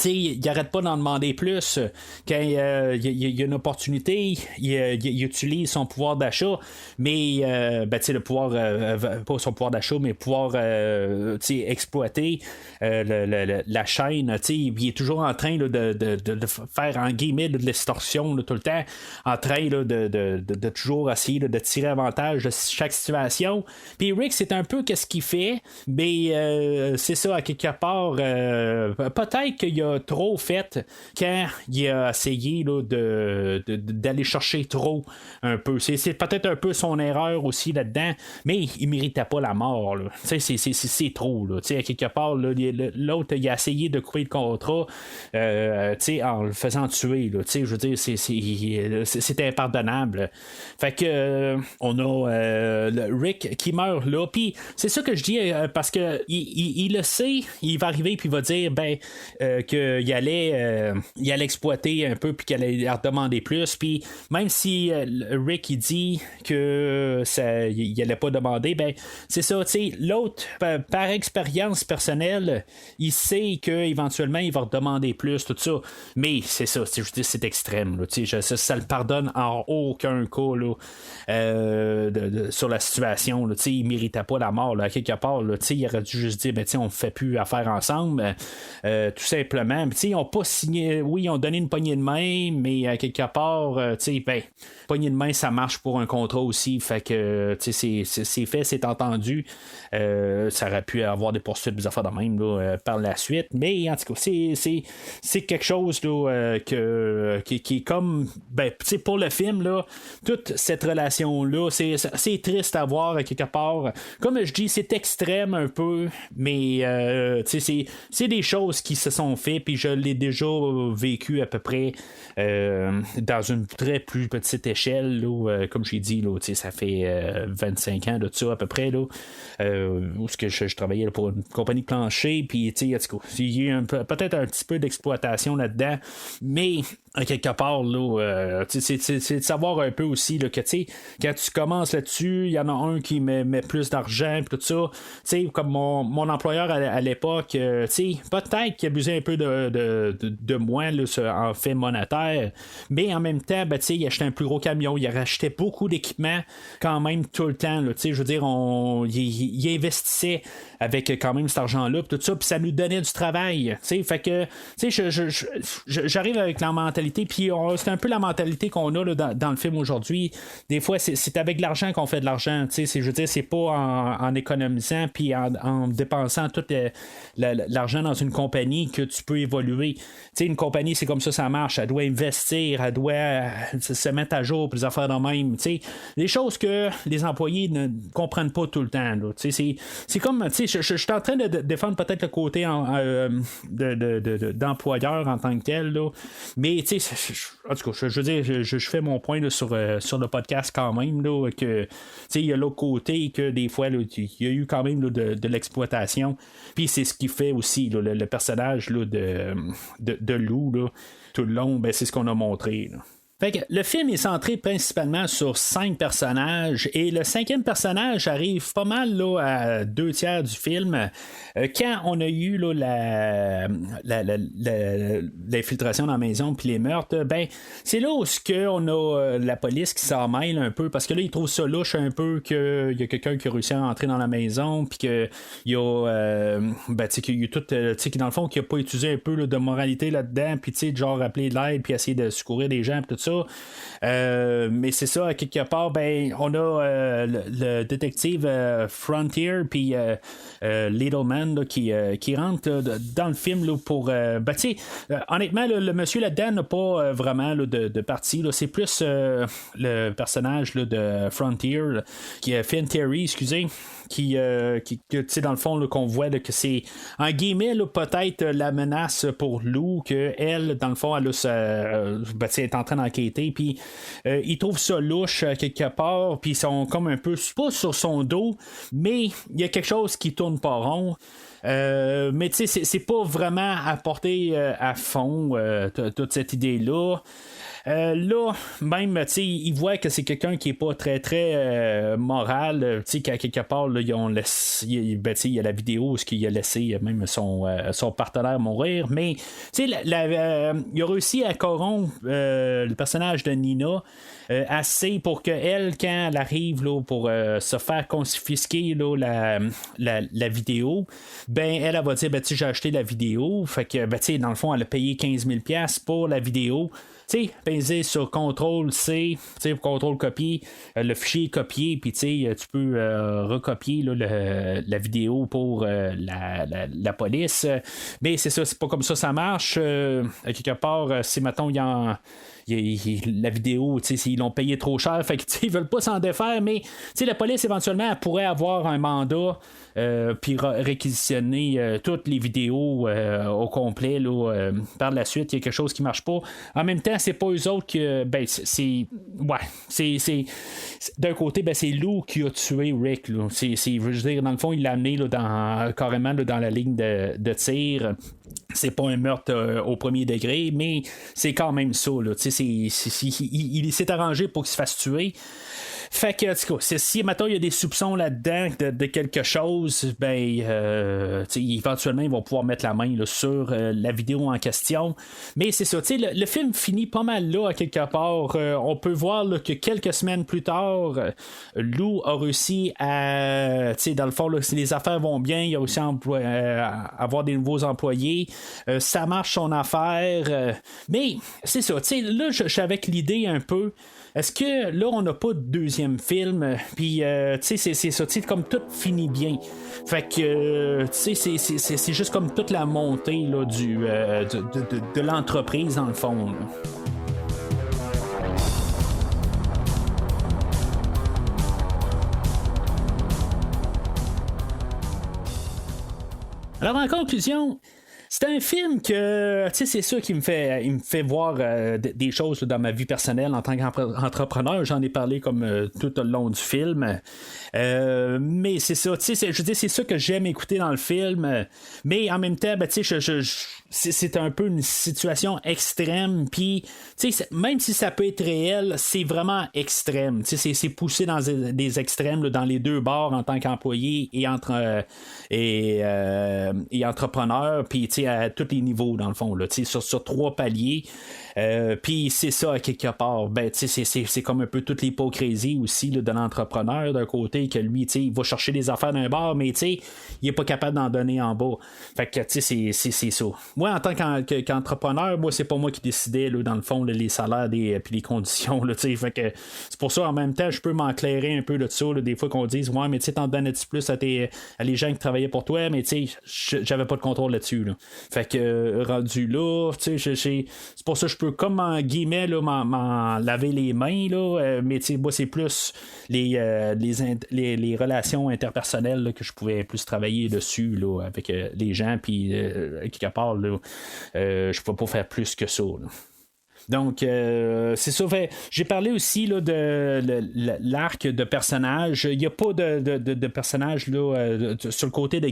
il arrête pas d'en demander plus. Quand il y a une opportunité, il utilise son pouvoir d'achat, mais le pouvoir, pas son pouvoir d'achat, mais pouvoir exploiter la chaîne. Il est toujours en train là, de faire en guillemets de l'extorsion là, tout le temps, en train là, de toujours essayer là, de tirer avantage de chaque situation. Puis Rick, c'est un peu qu'est-ce qu'il fait, mais c'est ça, à quelque part, peut-être qu'il a trop fait quand il a essayé là, d'aller chercher trop un peu. C'est peut-être un peu son erreur aussi là-dedans, mais il méritait pas la mort. Là. C'est trop. Là. À quelque part, là, l'autre il a essayé de couper le contrat en le faisant tuer. Là. Je veux dire, c'est impardonnable. Fait que on a Rick qui meurt là. Puis c'est ça que je dis parce que il le sait, il va arriver puis il va dire qu'il allait exploiter un peu puis qu'il allait leur demander plus. Puis même si Rick il dit que ça, il allait pas demander, ben c'est ça. L'autre par expérience personnelle, il sait qu'éventuellement il va redemander plus tout ça. Mais c'est ça. Je dis c'est extrême. Là, ça le pardonne en aucun cas là, sur la situation. Là, il méritait pas la mort là, à quelque part. Là, il aurait dû juste dire on ne fait plus affaire ensemble. Tout simplement. Ils n'ont pas signé. Oui, ils ont donné une poignée de main, mais à quelque part, poignée de main, ça marche pour un contrat aussi. Fait que c'est fait, c'est entendu. Ça aurait pu avoir des poursuites, des affaires de même là, par la suite. Mais en tout cas, c'est quelque chose là, qui est comme pour le film, là, toute cette relation-là, c'est triste à voir à quelque part. Comme je dis, c'est extrême un peu, mais c'est des choses qui se sont faites, puis je l'ai déjà vécu à peu près dans une très plus petite échelle, là, comme j'ai dit, là, ça fait 25 ans de ça à peu près, là, où ce que je travaillais là, pour une compagnie de plancher, puis il y a eu peut-être un petit peu d'exploitation là-dedans, mais à quelque part, là, c'est de savoir un peu aussi là, que quand tu commences là-dessus, il y en a un qui met plus d'argent et tout ça. Comme mon employeur à l'époque, peut-être qu'il abusait un peu de moi là, en fait monétaire, mais en même temps, il achetait un plus gros camion, il rachetait beaucoup d'équipements quand même tout le temps. Là, je veux dire, il investissait avec quand même cet argent-là, tout ça, puis ça nous donnait du travail. Fait que j'arrive avec la mentalité, puis c'est un peu la mentalité qu'on a là, dans le film aujourd'hui. Des fois, c'est avec l'argent qu'on fait de l'argent. Je veux dire, c'est pas en économisant puis en dépensant tout l'argent dans une compagnie que tu peux évoluer. Une compagnie, c'est comme ça marche. Elle doit investir, elle doit se mettre à jour pour les affaires de même. Des choses que les employés ne comprennent pas tout le temps. Là. C'est comme, je suis en train de défendre peut-être le côté d'employeur en tant que tel, là. Mais en tout cas, je veux dire, je fais mon point là, sur le podcast quand même, là, que il y a l'autre côté que des fois, il y a eu quand même là, de l'exploitation. Puis c'est ce qui fait aussi là, le personnage là, de Lou là, tout le long, c'est ce qu'on a montré. Là. Fait que le film est centré principalement sur 5 personnages et le 5e personnage arrive pas mal là, à 2/3 du film. Quand on a eu là, l'infiltration dans la maison puis les meurtres, c'est là où on a la police qui s'en mêle un peu parce que là ils trouvent ça louche un peu qu'il y a quelqu'un qui a réussi à rentrer dans la maison puis qu'il y a qu'il y a tout dans le fond qui a pas utilisé un peu là, de moralité là-dedans puis genre appeler de l'aide puis essayer de secourir des gens puis tout ça. Mais c'est ça, à quelque part, on a le détective Frontier puis Little Man là, qui rentre dans le film là, pour. Honnêtement, le monsieur là-dedans n'a pas vraiment là, de partie. C'est plus le personnage là, de Frontier, là, qui est Finn Terry, excusez. Qui dans le fond, là, qu'on voit là, que c'est en guillemets là, peut-être la menace pour Lou, qu'elle, dans le fond, elle est en train d'enquêter, puis ils trouvent ça louche quelque part, puis ils sont comme un peu, pas sur son dos, mais il y a quelque chose qui tourne pas rond. Mais tu sais, c'est pas vraiment apporté à fond toute cette idée-là. là, même, tu sais, il voit que c'est quelqu'un qui est pas très, très moral. Tu sais, qu'à quelque part, là, ils ont laissé, ben, tu sais, il y a la vidéo où il a laissé même son partenaire mourir. Mais, tu sais, il a réussi à corrompre le personnage de Nina. Assez pour qu'elle, quand elle arrive là, pour se faire confisquer là, la vidéo, ben elle va dire ben, j'ai acheté la vidéo. Fait que ben, dans le fond, elle a payé 15 000$ pour la vidéo. Tu sais, peser sur CTRL-C, CTRL-copier, le fichier est copié, puis tu peux recopier là, la vidéo pour la police. Mais c'est ça, c'est pas comme ça marche. Quelque part, si mettons, la vidéo, ils l'ont payé trop cher, fait que ils veulent pas s'en défaire, mais la police éventuellement elle pourrait avoir un mandat puis réquisitionner toutes les vidéos au complet là, par la suite. Il y a quelque chose qui marche pas. En même temps, c'est pas eux autres que c'est d'un côté, ben, c'est Lou qui a tué Rick là. Je veux dire, dans le fond, il l'a amené là, carrément là, dans la ligne de tir. C'est pas un meurtre au premier degré, mais c'est quand même ça. Là. Il s'est arrangé pour qu'il se fasse tuer. Fait que, en tout cas, si maintenant il y a des soupçons là-dedans de quelque chose, ben, éventuellement, ils vont pouvoir mettre la main là, sur la vidéo en question. Mais c'est ça, le film finit pas mal là, à quelque part. On peut voir là, que quelques semaines plus tard, Lou a réussi à, dans le fond, là, si les affaires vont bien, il a réussi à avoir des nouveaux employés. Ça marche son affaire. Mais c'est ça, là, je suis avec l'idée un peu. Est-ce que là, on n'a pas de deuxième film? Puis, tu sais, c'est ça, comme tout finit bien. Fait que, tu sais, c'est juste comme toute la montée là, de l'entreprise, dans le fond. Là. Alors, en conclusion, c'est un film que, tu sais, c'est ça qui me fait voir des choses là, dans ma vie personnelle en tant qu'entrepreneur. J'en ai parlé comme tout au long du film. Mais c'est ça, tu sais, je veux dire, c'est ça que j'aime écouter dans le film. Mais en même temps, ben, tu sais, c'est un peu une situation extrême. Puis, tu sais, même si ça peut être réel, c'est vraiment extrême. Tu sais, c'est poussé dans des extrêmes là, dans les deux bords en tant qu'employé et entrepreneur. Puis, tu sais, à tous les niveaux, dans le fond, là, sur 3 paliers. Puis c'est ça, à quelque part. Ben, c'est comme un peu toute l'hypocrisie aussi là, de l'entrepreneur d'un côté, que lui, il va chercher des affaires d'un bar, mais il est pas capable d'en donner en bas. Fait que c'est ça. Moi, en tant qu'entrepreneur, moi, c'est pas moi qui décidais, là, dans le fond, là, les salaires puis les conditions. Là, fait que c'est pour ça, en même temps, je peux m'enclairer un peu de ça. Là, des fois qu'on dise, ouais, mais t'en donnais-tu plus à les gens qui travaillaient pour toi, mais j'avais pas de contrôle là-dessus. Là. Fait que rendu là, c'est pour ça que je peux comme en guillemets là, m'en laver les mains là, mais moi c'est plus les relations interpersonnelles là, que je pouvais plus travailler dessus là, avec les gens puis quelque part là, je peux pas faire plus que ça là. Donc, c'est ça. J'ai parlé aussi là, de l'arc de personnages. Il n'y a pas de personnages là, sur le côté de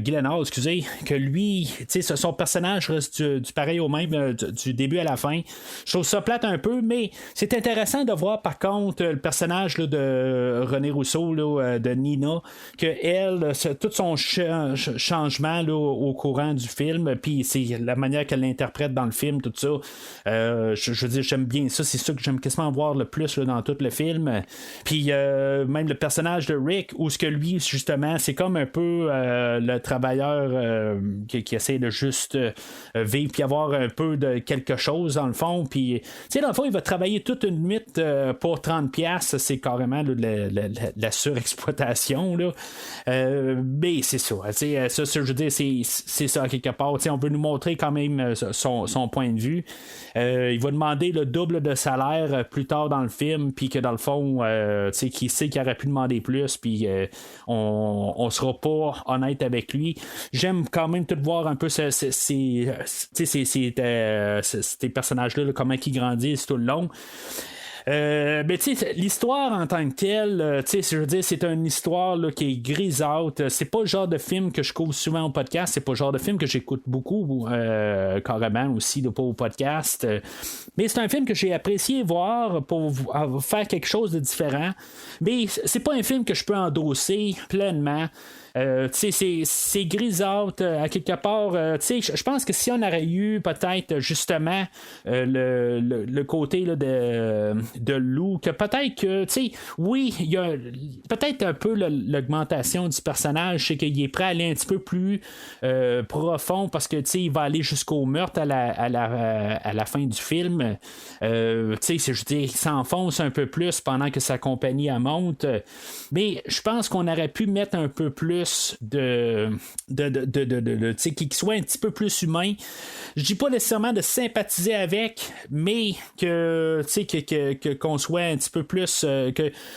Gyllenhaal, excusez, que lui, son personnage reste du pareil au même du début à la fin. Je trouve ça plate un peu, mais c'est intéressant de voir par contre le personnage là, de René Rousseau, là, de Nina, que elle, tout son changement là, au courant du film, puis c'est la manière qu'elle l'interprète dans le film, tout ça. Je veux dire, j'aime bien ça. C'est ça que j'aime quasiment voir le plus là, dans tout le film. Puis même le personnage de Rick, où ce que lui, justement, c'est comme un peu le travailleur qui essaie de juste vivre puis avoir un peu de quelque chose dans le fond. Puis, tu sais, dans le fond, il va travailler toute une nuit pour 30$. C'est carrément là, la surexploitation. Là. Mais c'est ça. Ça, je veux dire, c'est ça quelque part. On veut nous montrer quand même son point de vue. Il va demander le double de salaire plus tard dans le film, puis que dans le fond, qui sait qu'il aurait pu demander plus, puis on sera pas honnête avec lui. J'aime quand même tout voir un peu ces personnages-là, comment ils grandissent tout le long. Mais tu sais, l'histoire en tant que telle, tu sais, je veux dire, c'est une histoire là, qui est grisâtre. C'est pas le genre de film que je couvre souvent au podcast. C'est pas le genre de film que j'écoute beaucoup, carrément aussi, là, pas au podcast. Mais c'est un film que j'ai apprécié voir pour faire quelque chose de différent. Mais c'est pas un film que je peux endosser pleinement. C'est grisâtre à quelque part. Je pense que si on aurait eu peut-être justement le côté là, de loup, que peut-être que, oui, il y a peut-être un peu l'augmentation du personnage, c'est qu'il est prêt à aller un petit peu plus profond parce que il va aller jusqu'au meurtre à la fin du film. Je veux dire, il s'enfonce un peu plus pendant que sa compagnie elle monte. Mais je pense qu'on aurait pu mettre un peu plus qui soit un petit peu plus humain. Je dis pas nécessairement de sympathiser avec, mais qu'on soit un petit peu plus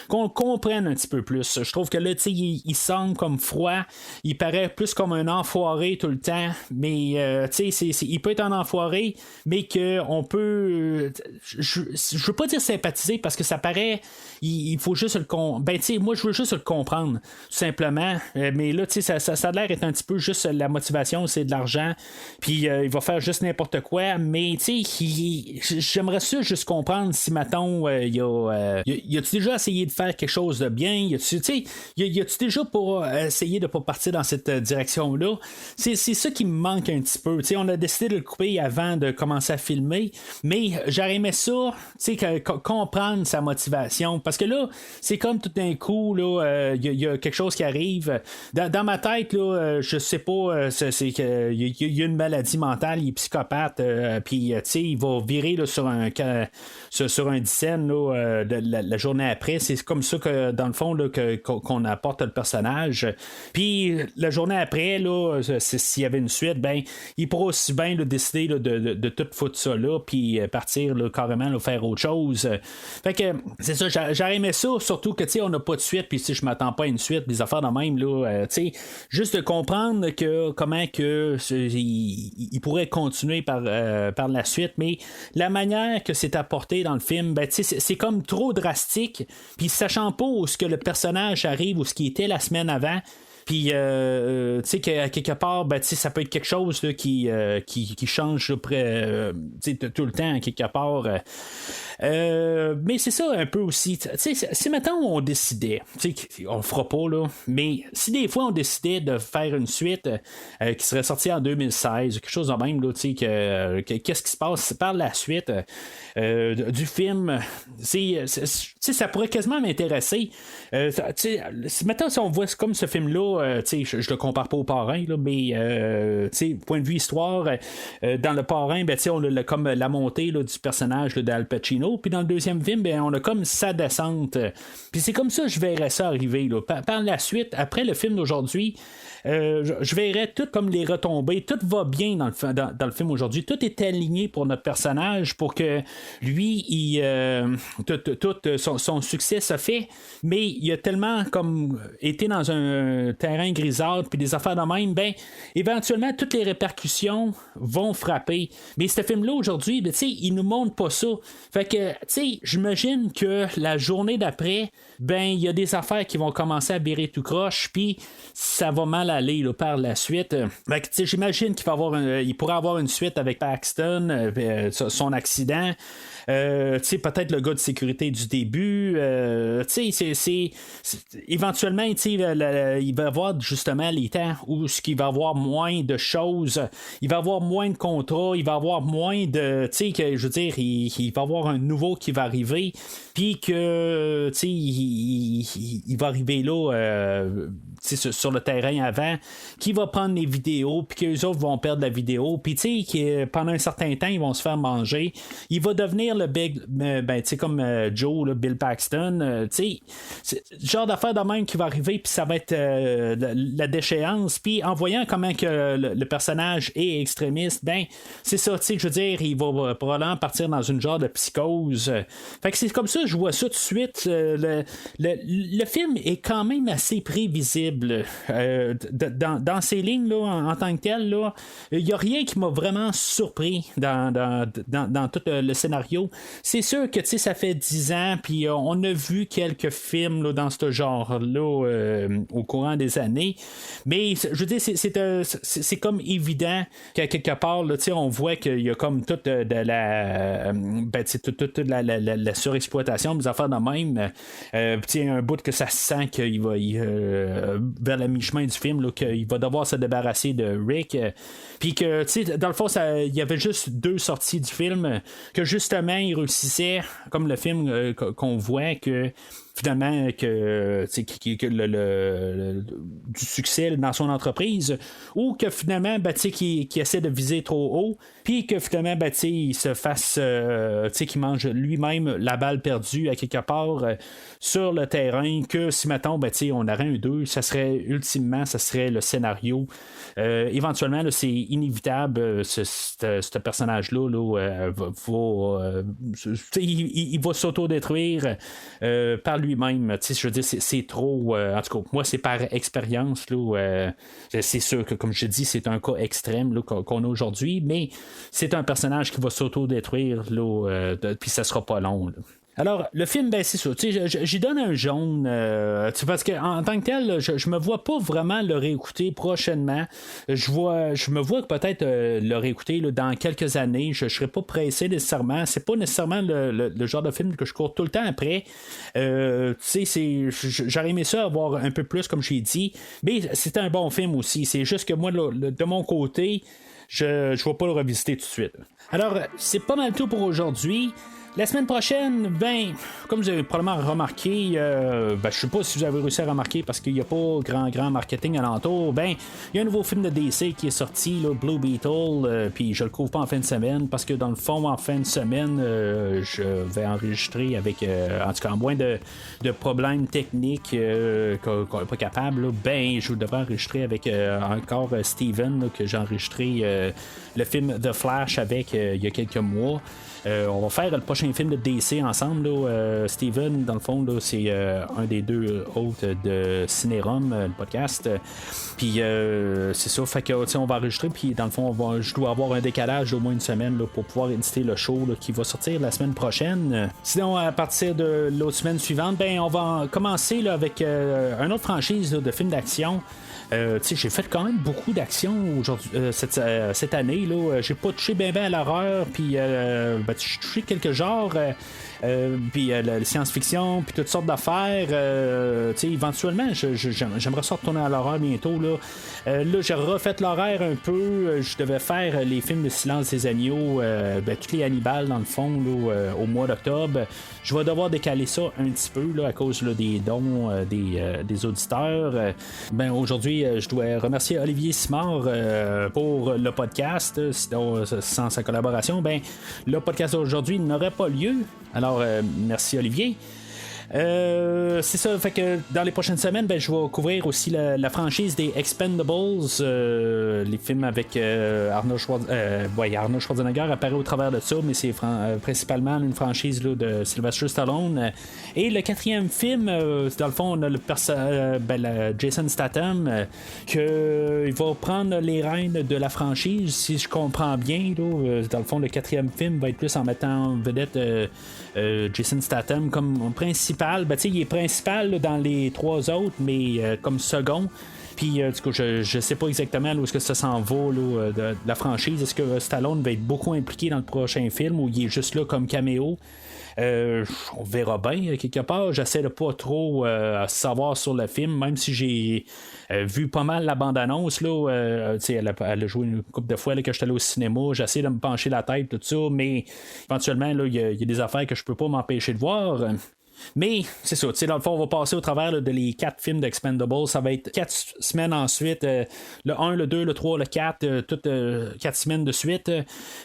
qu'on comprenne un petit peu plus. Je trouve que là, il semble comme froid, il paraît plus comme un enfoiré tout le temps, mais il peut être un enfoiré, mais que on peut je veux pas dire sympathiser parce que ça paraît il faut juste moi je veux juste le comprendre tout simplement, mais là ça a l'air d'être un petit peu juste la motivation, c'est de l'argent, puis il va faire juste n'importe quoi, mais j'aimerais ça juste comprendre si mettons y a-tu déjà essayé de faire quelque chose de bien, y a-tu déjà pour essayer de pas partir dans cette direction là, c'est ça qui me manque un petit peu. On a décidé de le couper avant de commencer à filmer, mais j'aurais aimé ça comprendre sa motivation, parce que là c'est comme tout d'un coup là il y a quelque chose qui arrive dans ma tête là, je sais pas, c'est que il y a une maladie mentale, il est psychopathe, puis il va virer là, sur un dizaine là, de la journée après. C'est comme ça que dans le fond là, qu'on apporte le personnage, puis la journée après là, s'il y avait une suite, ben il pourra aussi bien là, décider là, de tout foutre ça là, puis partir là, carrément là, faire autre chose. Fait que c'est ça, j'aurais aimé ça, surtout que on n'a pas de suite, puis je m'attends pas à une suite, des affaires de même là, juste de comprendre que comment que il pourrait continuer par la suite, mais la manière que c'est apporté dans le film, ben c'est comme trop drastique, puis sachant pas où ce que le personnage arrive ou ce qui était la semaine avant. Puis, tu sais, qu'à quelque part, ben, ça peut être quelque chose là, qui change tout le temps, quelque part. Mais c'est ça un peu aussi. Si maintenant on décidait, on le fera pas, là, mais si des fois on décidait de faire une suite qui serait sortie en 2016, quelque chose de même, là, qu'est-ce qui se passe par la suite du film, ça pourrait quasiment m'intéresser. Maintenant, si on voit comme ce film-là, je le compare pas au Parrain, là, mais point de vue histoire, dans le Parrain, ben, on a comme la montée là, du personnage là, d'Al Pacino, puis dans le deuxième film, ben, on a comme sa descente. Puis c'est comme ça que je verrais ça arriver. Là. Par la suite, après le film d'aujourd'hui, je verrais tout comme les retombées, tout va bien dans le film aujourd'hui, tout est aligné pour notre personnage pour que lui, tout son succès se fait, mais il a tellement comme été dans un terrain grisâtre puis des affaires de même, ben éventuellement toutes les répercussions vont frapper. Mais ce film-là aujourd'hui, ben, il nous montre pas ça. Fait que j'imagine que la journée d'après, ben il y a des affaires qui vont commencer à virer tout croche, puis ça va mal aller là, par la suite. Fait que, j'imagine il pourrait avoir une suite avec Paxton, son accident. Peut-être le gars de sécurité du début, éventuellement il va y avoir justement les temps où il va y avoir moins de choses, il va y avoir moins de contrats, il va y avoir moins de, je veux dire, il va y avoir un nouveau qui va arriver, puis que il va arriver là sur le terrain avant, qui va prendre les vidéos, puis qu'eux autres vont perdre la vidéo, puis pendant un certain temps ils vont se faire manger, il va devenir le big, comme Joe, là, Bill Paxton, c'est le genre d'affaire de même qui va arriver, puis ça va être la déchéance, puis en voyant comment que le personnage est extrémiste, ben c'est ça, je veux dire, il va probablement partir dans une genre de psychose, chose. Fait que c'est comme ça, je vois ça tout de suite. Le film est quand même assez prévisible dans ces lignes là, en tant que tel. Il n'y a rien qui m'a vraiment surpris dans tout le scénario. C'est sûr que ça fait 10 ans, puis on a vu quelques films là, dans ce genre-là au courant des années. Mais je veux dire, c'est comme évident qu'à quelque part, là, on voit qu'il y a comme toute de la surexploitation des affaires de même. Un bout que ça sent qu'il va vers la mi-chemin du film, là, qu'il va devoir se débarrasser de Rick. Puis que, dans le fond, il y avait juste 2 sorties du film, que justement, il réussissait, comme le film qu'on voit, que finalement que du succès dans son entreprise, ou que finalement qu'il essaie de viser trop haut, puis que finalement il se fasse qu'il mange lui-même la balle perdue à quelque part sur le terrain, que si mettons on aurait un 2, ça serait ultimement ça serait le scénario. Éventuellement là, c'est inévitable, ce personnage-là il va s'autodétruire par lui-même. Je veux dire, c'est trop. En tout cas, moi, c'est par expérience. C'est sûr que, comme je dis, c'est un cas extrême qu'on a aujourd'hui, mais c'est un personnage qui va s'autodétruire, puis ça sera pas long. Alors, le film, c'est ça. J'y donne un jaune. Parce qu'en tant que tel, je me vois pas vraiment le réécouter prochainement. Je me vois peut-être le réécouter dans quelques années. Je serais pas pressé nécessairement. C'est pas nécessairement le genre de film que je cours tout le temps après. J'aurais aimé ça avoir un peu plus, comme j'ai dit. Mais c'est un bon film aussi. C'est juste que moi, de mon côté, je ne vais pas le revisiter tout de suite. Alors, c'est pas mal tout pour aujourd'hui. La semaine prochaine, comme vous avez probablement remarqué, je sais pas si vous avez réussi à remarquer parce qu'il n'y a pas grand marketing alentour, il y a un nouveau film de DC qui est sorti, là, Blue Beetle, puis je le couvre pas en fin de semaine parce que dans le fond, en fin de semaine, je vais enregistrer avec, en tout cas, en moins de problèmes techniques qu'on n'est pas capable, là, je devrais enregistrer avec encore Steven, là, que j'ai enregistré le film The Flash avec il y a quelques mois. On va faire le prochain film de DC ensemble. Steven, dans le fond, là, c'est un des 2 hôtes de Cinérum, le podcast. Puis c'est ça, fait que on va enregistrer. Puis dans le fond, je dois avoir un décalage d'au moins une semaine là, pour pouvoir éditer le show là, qui va sortir la semaine prochaine. Sinon, à partir de l'autre semaine suivante, on va commencer là, avec une autre franchise là, de films d'action. J'ai fait quand même beaucoup d'actions aujourd'hui cette année. Là. J'ai pas touché bien à l'horreur, puis j'ai touché quelques genres. Puis la science-fiction, puis toutes sortes d'affaires. Éventuellement, j'aimerais ça retourner à l'horreur bientôt. Là, j'ai refait l'horaire un peu. Je devais faire les films de Silence des agneaux, tous les Hannibal, dans le fond, au mois d'octobre. Je vais devoir décaler ça un petit peu à cause des dons des auditeurs. Aujourd'hui, je dois remercier Olivier Simard pour le podcast. Sinon, sans sa collaboration, le podcast d'aujourd'hui n'aurait pas lieu. Alors, merci Olivier. C'est ça, fait que dans les prochaines semaines, je vais couvrir aussi la franchise des Expendables, les films avec Arnold Schwarzenegger apparaît au travers de ça, mais c'est principalement une franchise là, de Sylvester Stallone. Et le 4e film, dans le fond, on a Jason Statham, il va prendre les rênes de la franchise, si je comprends bien. Là, dans le fond, le 4e film va être plus en mettant en vedette Jason Statham comme principal. Il est principal là, dans les 3 autres, mais comme second. Puis, du coup, je sais pas exactement où est-ce que ça s'en va là, de la franchise. Est-ce que Stallone va être beaucoup impliqué dans le prochain film ou il est juste là comme caméo? On verra bien quelque part. J'essaie de pas trop savoir sur le film, même si j'ai vu pas mal la bande-annonce. Là, elle a joué une couple de fois là, que j'étais allé au cinéma. J'essaie de me pencher la tête, tout ça, mais éventuellement, il y a des affaires que je peux pas m'empêcher de voir. Mais c'est ça, dans le fond, on va passer au travers là, de les 4 films d'Expendables. Ça va être 4 semaines ensuite, le 1, le 2, le 3, le 4, toutes 4 semaines de suite.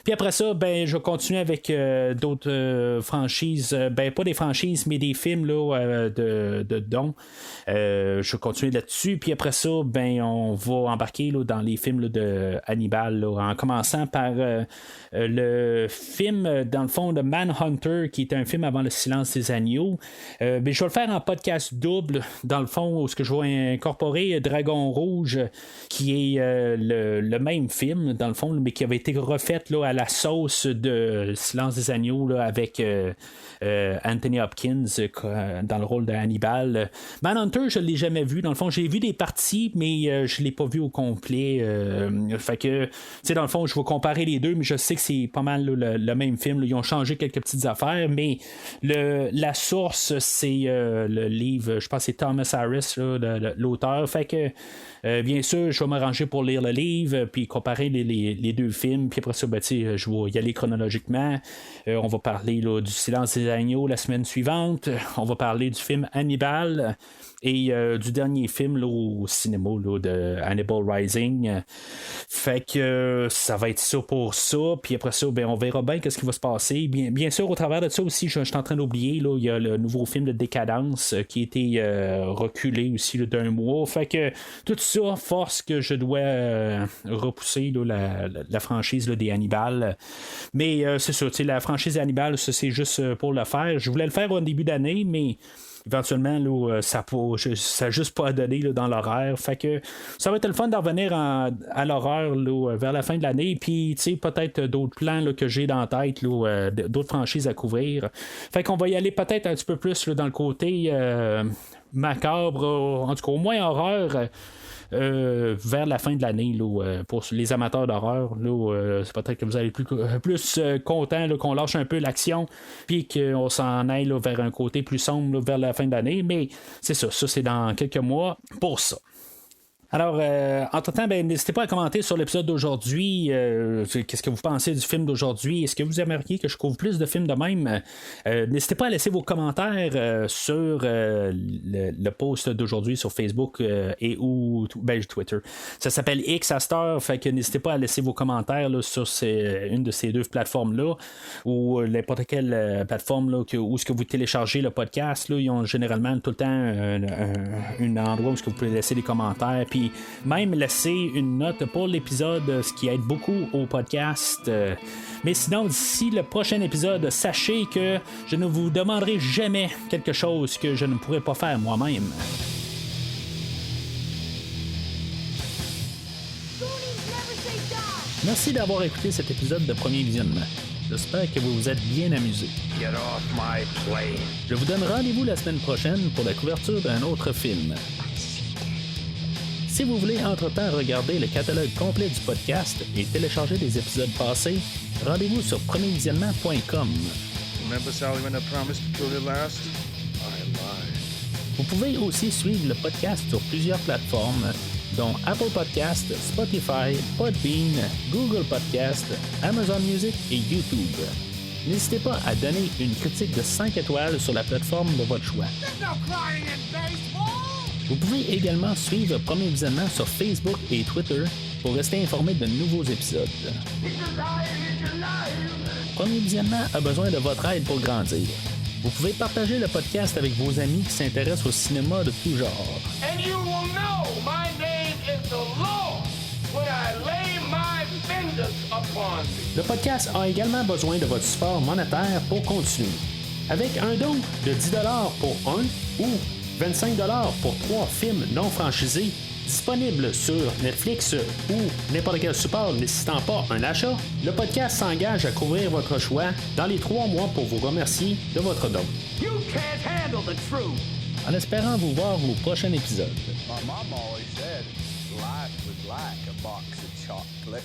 Puis après ça, ben, je vais continuer avec d'autres franchises, ben pas des franchises, mais des films là, de dons. Je vais continuer là-dessus. Puis après ça, ben, on va embarquer là, dans les films là, de Hannibal, là, en commençant par le film, dans le fond, de Manhunter, qui est un film avant le silence des agneaux. Ben, je vais le faire en podcast double, dans le fond, où je vais incorporer Dragon Rouge, qui est le même film, dans le fond, mais qui avait été refait là, à la sauce de Silence des agneaux, là, avec Anthony Hopkins dans le rôle de Hannibal. Manhunter, je ne l'ai jamais vu. Dans le fond, j'ai vu des parties, mais je ne l'ai pas vu au complet. Fait que, tu sais, dans le fond, je vais comparer les deux, mais je sais que c'est pas mal là, le même film. Là. Ils ont changé quelques petites affaires, mais la source, c'est le livre, je pense que c'est Thomas Harris, là, l'auteur. Fait que, bien sûr, je vais m'arranger pour lire le livre, puis comparer les deux films, puis après ça, ben, je vais y aller chronologiquement. On va parler là, du Silence des agneaux la semaine suivante. On va parler du film Hannibal et du dernier film là, au cinéma là, de Hannibal Rising. Fait que ça va être ça pour ça. Puis après ça, ben, on verra bien qu'est-ce qui va se passer. Bien sûr, au travers de ça aussi, je suis en train d'oublier, là, il y a le nouveau film de Décadence qui a été reculé aussi là, d'un mois. Fait que tout ça force que je dois repousser là, la franchise là, des Hannibal. Mais c'est ça, la franchise Hannibal, ça, c'est juste pour le faire. Je voulais le faire au début d'année, mais éventuellement, là, ça n'a juste pas à donner là, dans l'horaire. Fait que ça va être le fun d'en revenir à l'horaire là, vers la fin de l'année. Puis, peut-être d'autres plans là, que j'ai dans la tête, là, d'autres franchises à couvrir. Fait qu'on va y aller peut-être un petit peu plus là, dans le côté macabre, en tout cas au moins horreur. Vers la fin de l'année là, pour les amateurs d'horreur là, c'est peut-être que vous allez être plus content là, qu'on lâche un peu l'action puis qu'on s'en aille là, vers un côté plus sombre là, vers la fin de l'année, mais c'est ça c'est dans quelques mois pour ça. Alors, entre-temps, ben, n'hésitez pas à commenter sur l'épisode d'aujourd'hui. Qu'est-ce que vous pensez du film d'aujourd'hui? Est-ce que vous aimeriez que je couvre plus de films de même? N'hésitez pas à laisser vos commentaires sur le post d'aujourd'hui sur Facebook et ou Twitter. Ça s'appelle X à cette heure, fait que n'hésitez pas à laisser vos commentaires là, sur une de ces deux plateformes-là ou n'importe quelle plateforme là, où ce que vous téléchargez le podcast. Là, ils ont généralement tout le temps un endroit où vous pouvez laisser des commentaires. Puis même laisser une note pour l'épisode, ce qui aide beaucoup au podcast. Mais sinon, d'ici le prochain épisode, sachez que je ne vous demanderai jamais quelque chose que je ne pourrais pas faire moi-même. Merci d'avoir écouté cet épisode de Premier Visionnement. J'espère que vous vous êtes bien amusés. Je vous donne rendez-vous la semaine prochaine pour la couverture d'un autre film. Si vous voulez entre-temps regarder le catalogue complet du podcast et télécharger des épisodes passés, rendez-vous sur premiervisionnement.com. Vous pouvez aussi suivre le podcast sur plusieurs plateformes, dont Apple Podcasts, Spotify, Podbean, Google Podcasts, Amazon Music et YouTube. N'hésitez pas à donner une critique de 5 étoiles sur la plateforme de votre choix. Vous pouvez également suivre Premier Visionnement sur Facebook et Twitter pour rester informé de nouveaux épisodes. Premier Visionnement a besoin de votre aide pour grandir. Vous pouvez partager le podcast avec vos amis qui s'intéressent au cinéma de tout genre. Le podcast a également besoin de votre support monétaire pour continuer. Avec un don de 10$ pour un ou 25$ pour 3 films non franchisés disponibles sur Netflix ou n'importe quel support nécessitant pas un achat, le podcast s'engage à couvrir votre choix dans les 3 mois pour vous remercier de votre don. En espérant vous voir au prochain épisode. My mom always said life was like a box of chocolates.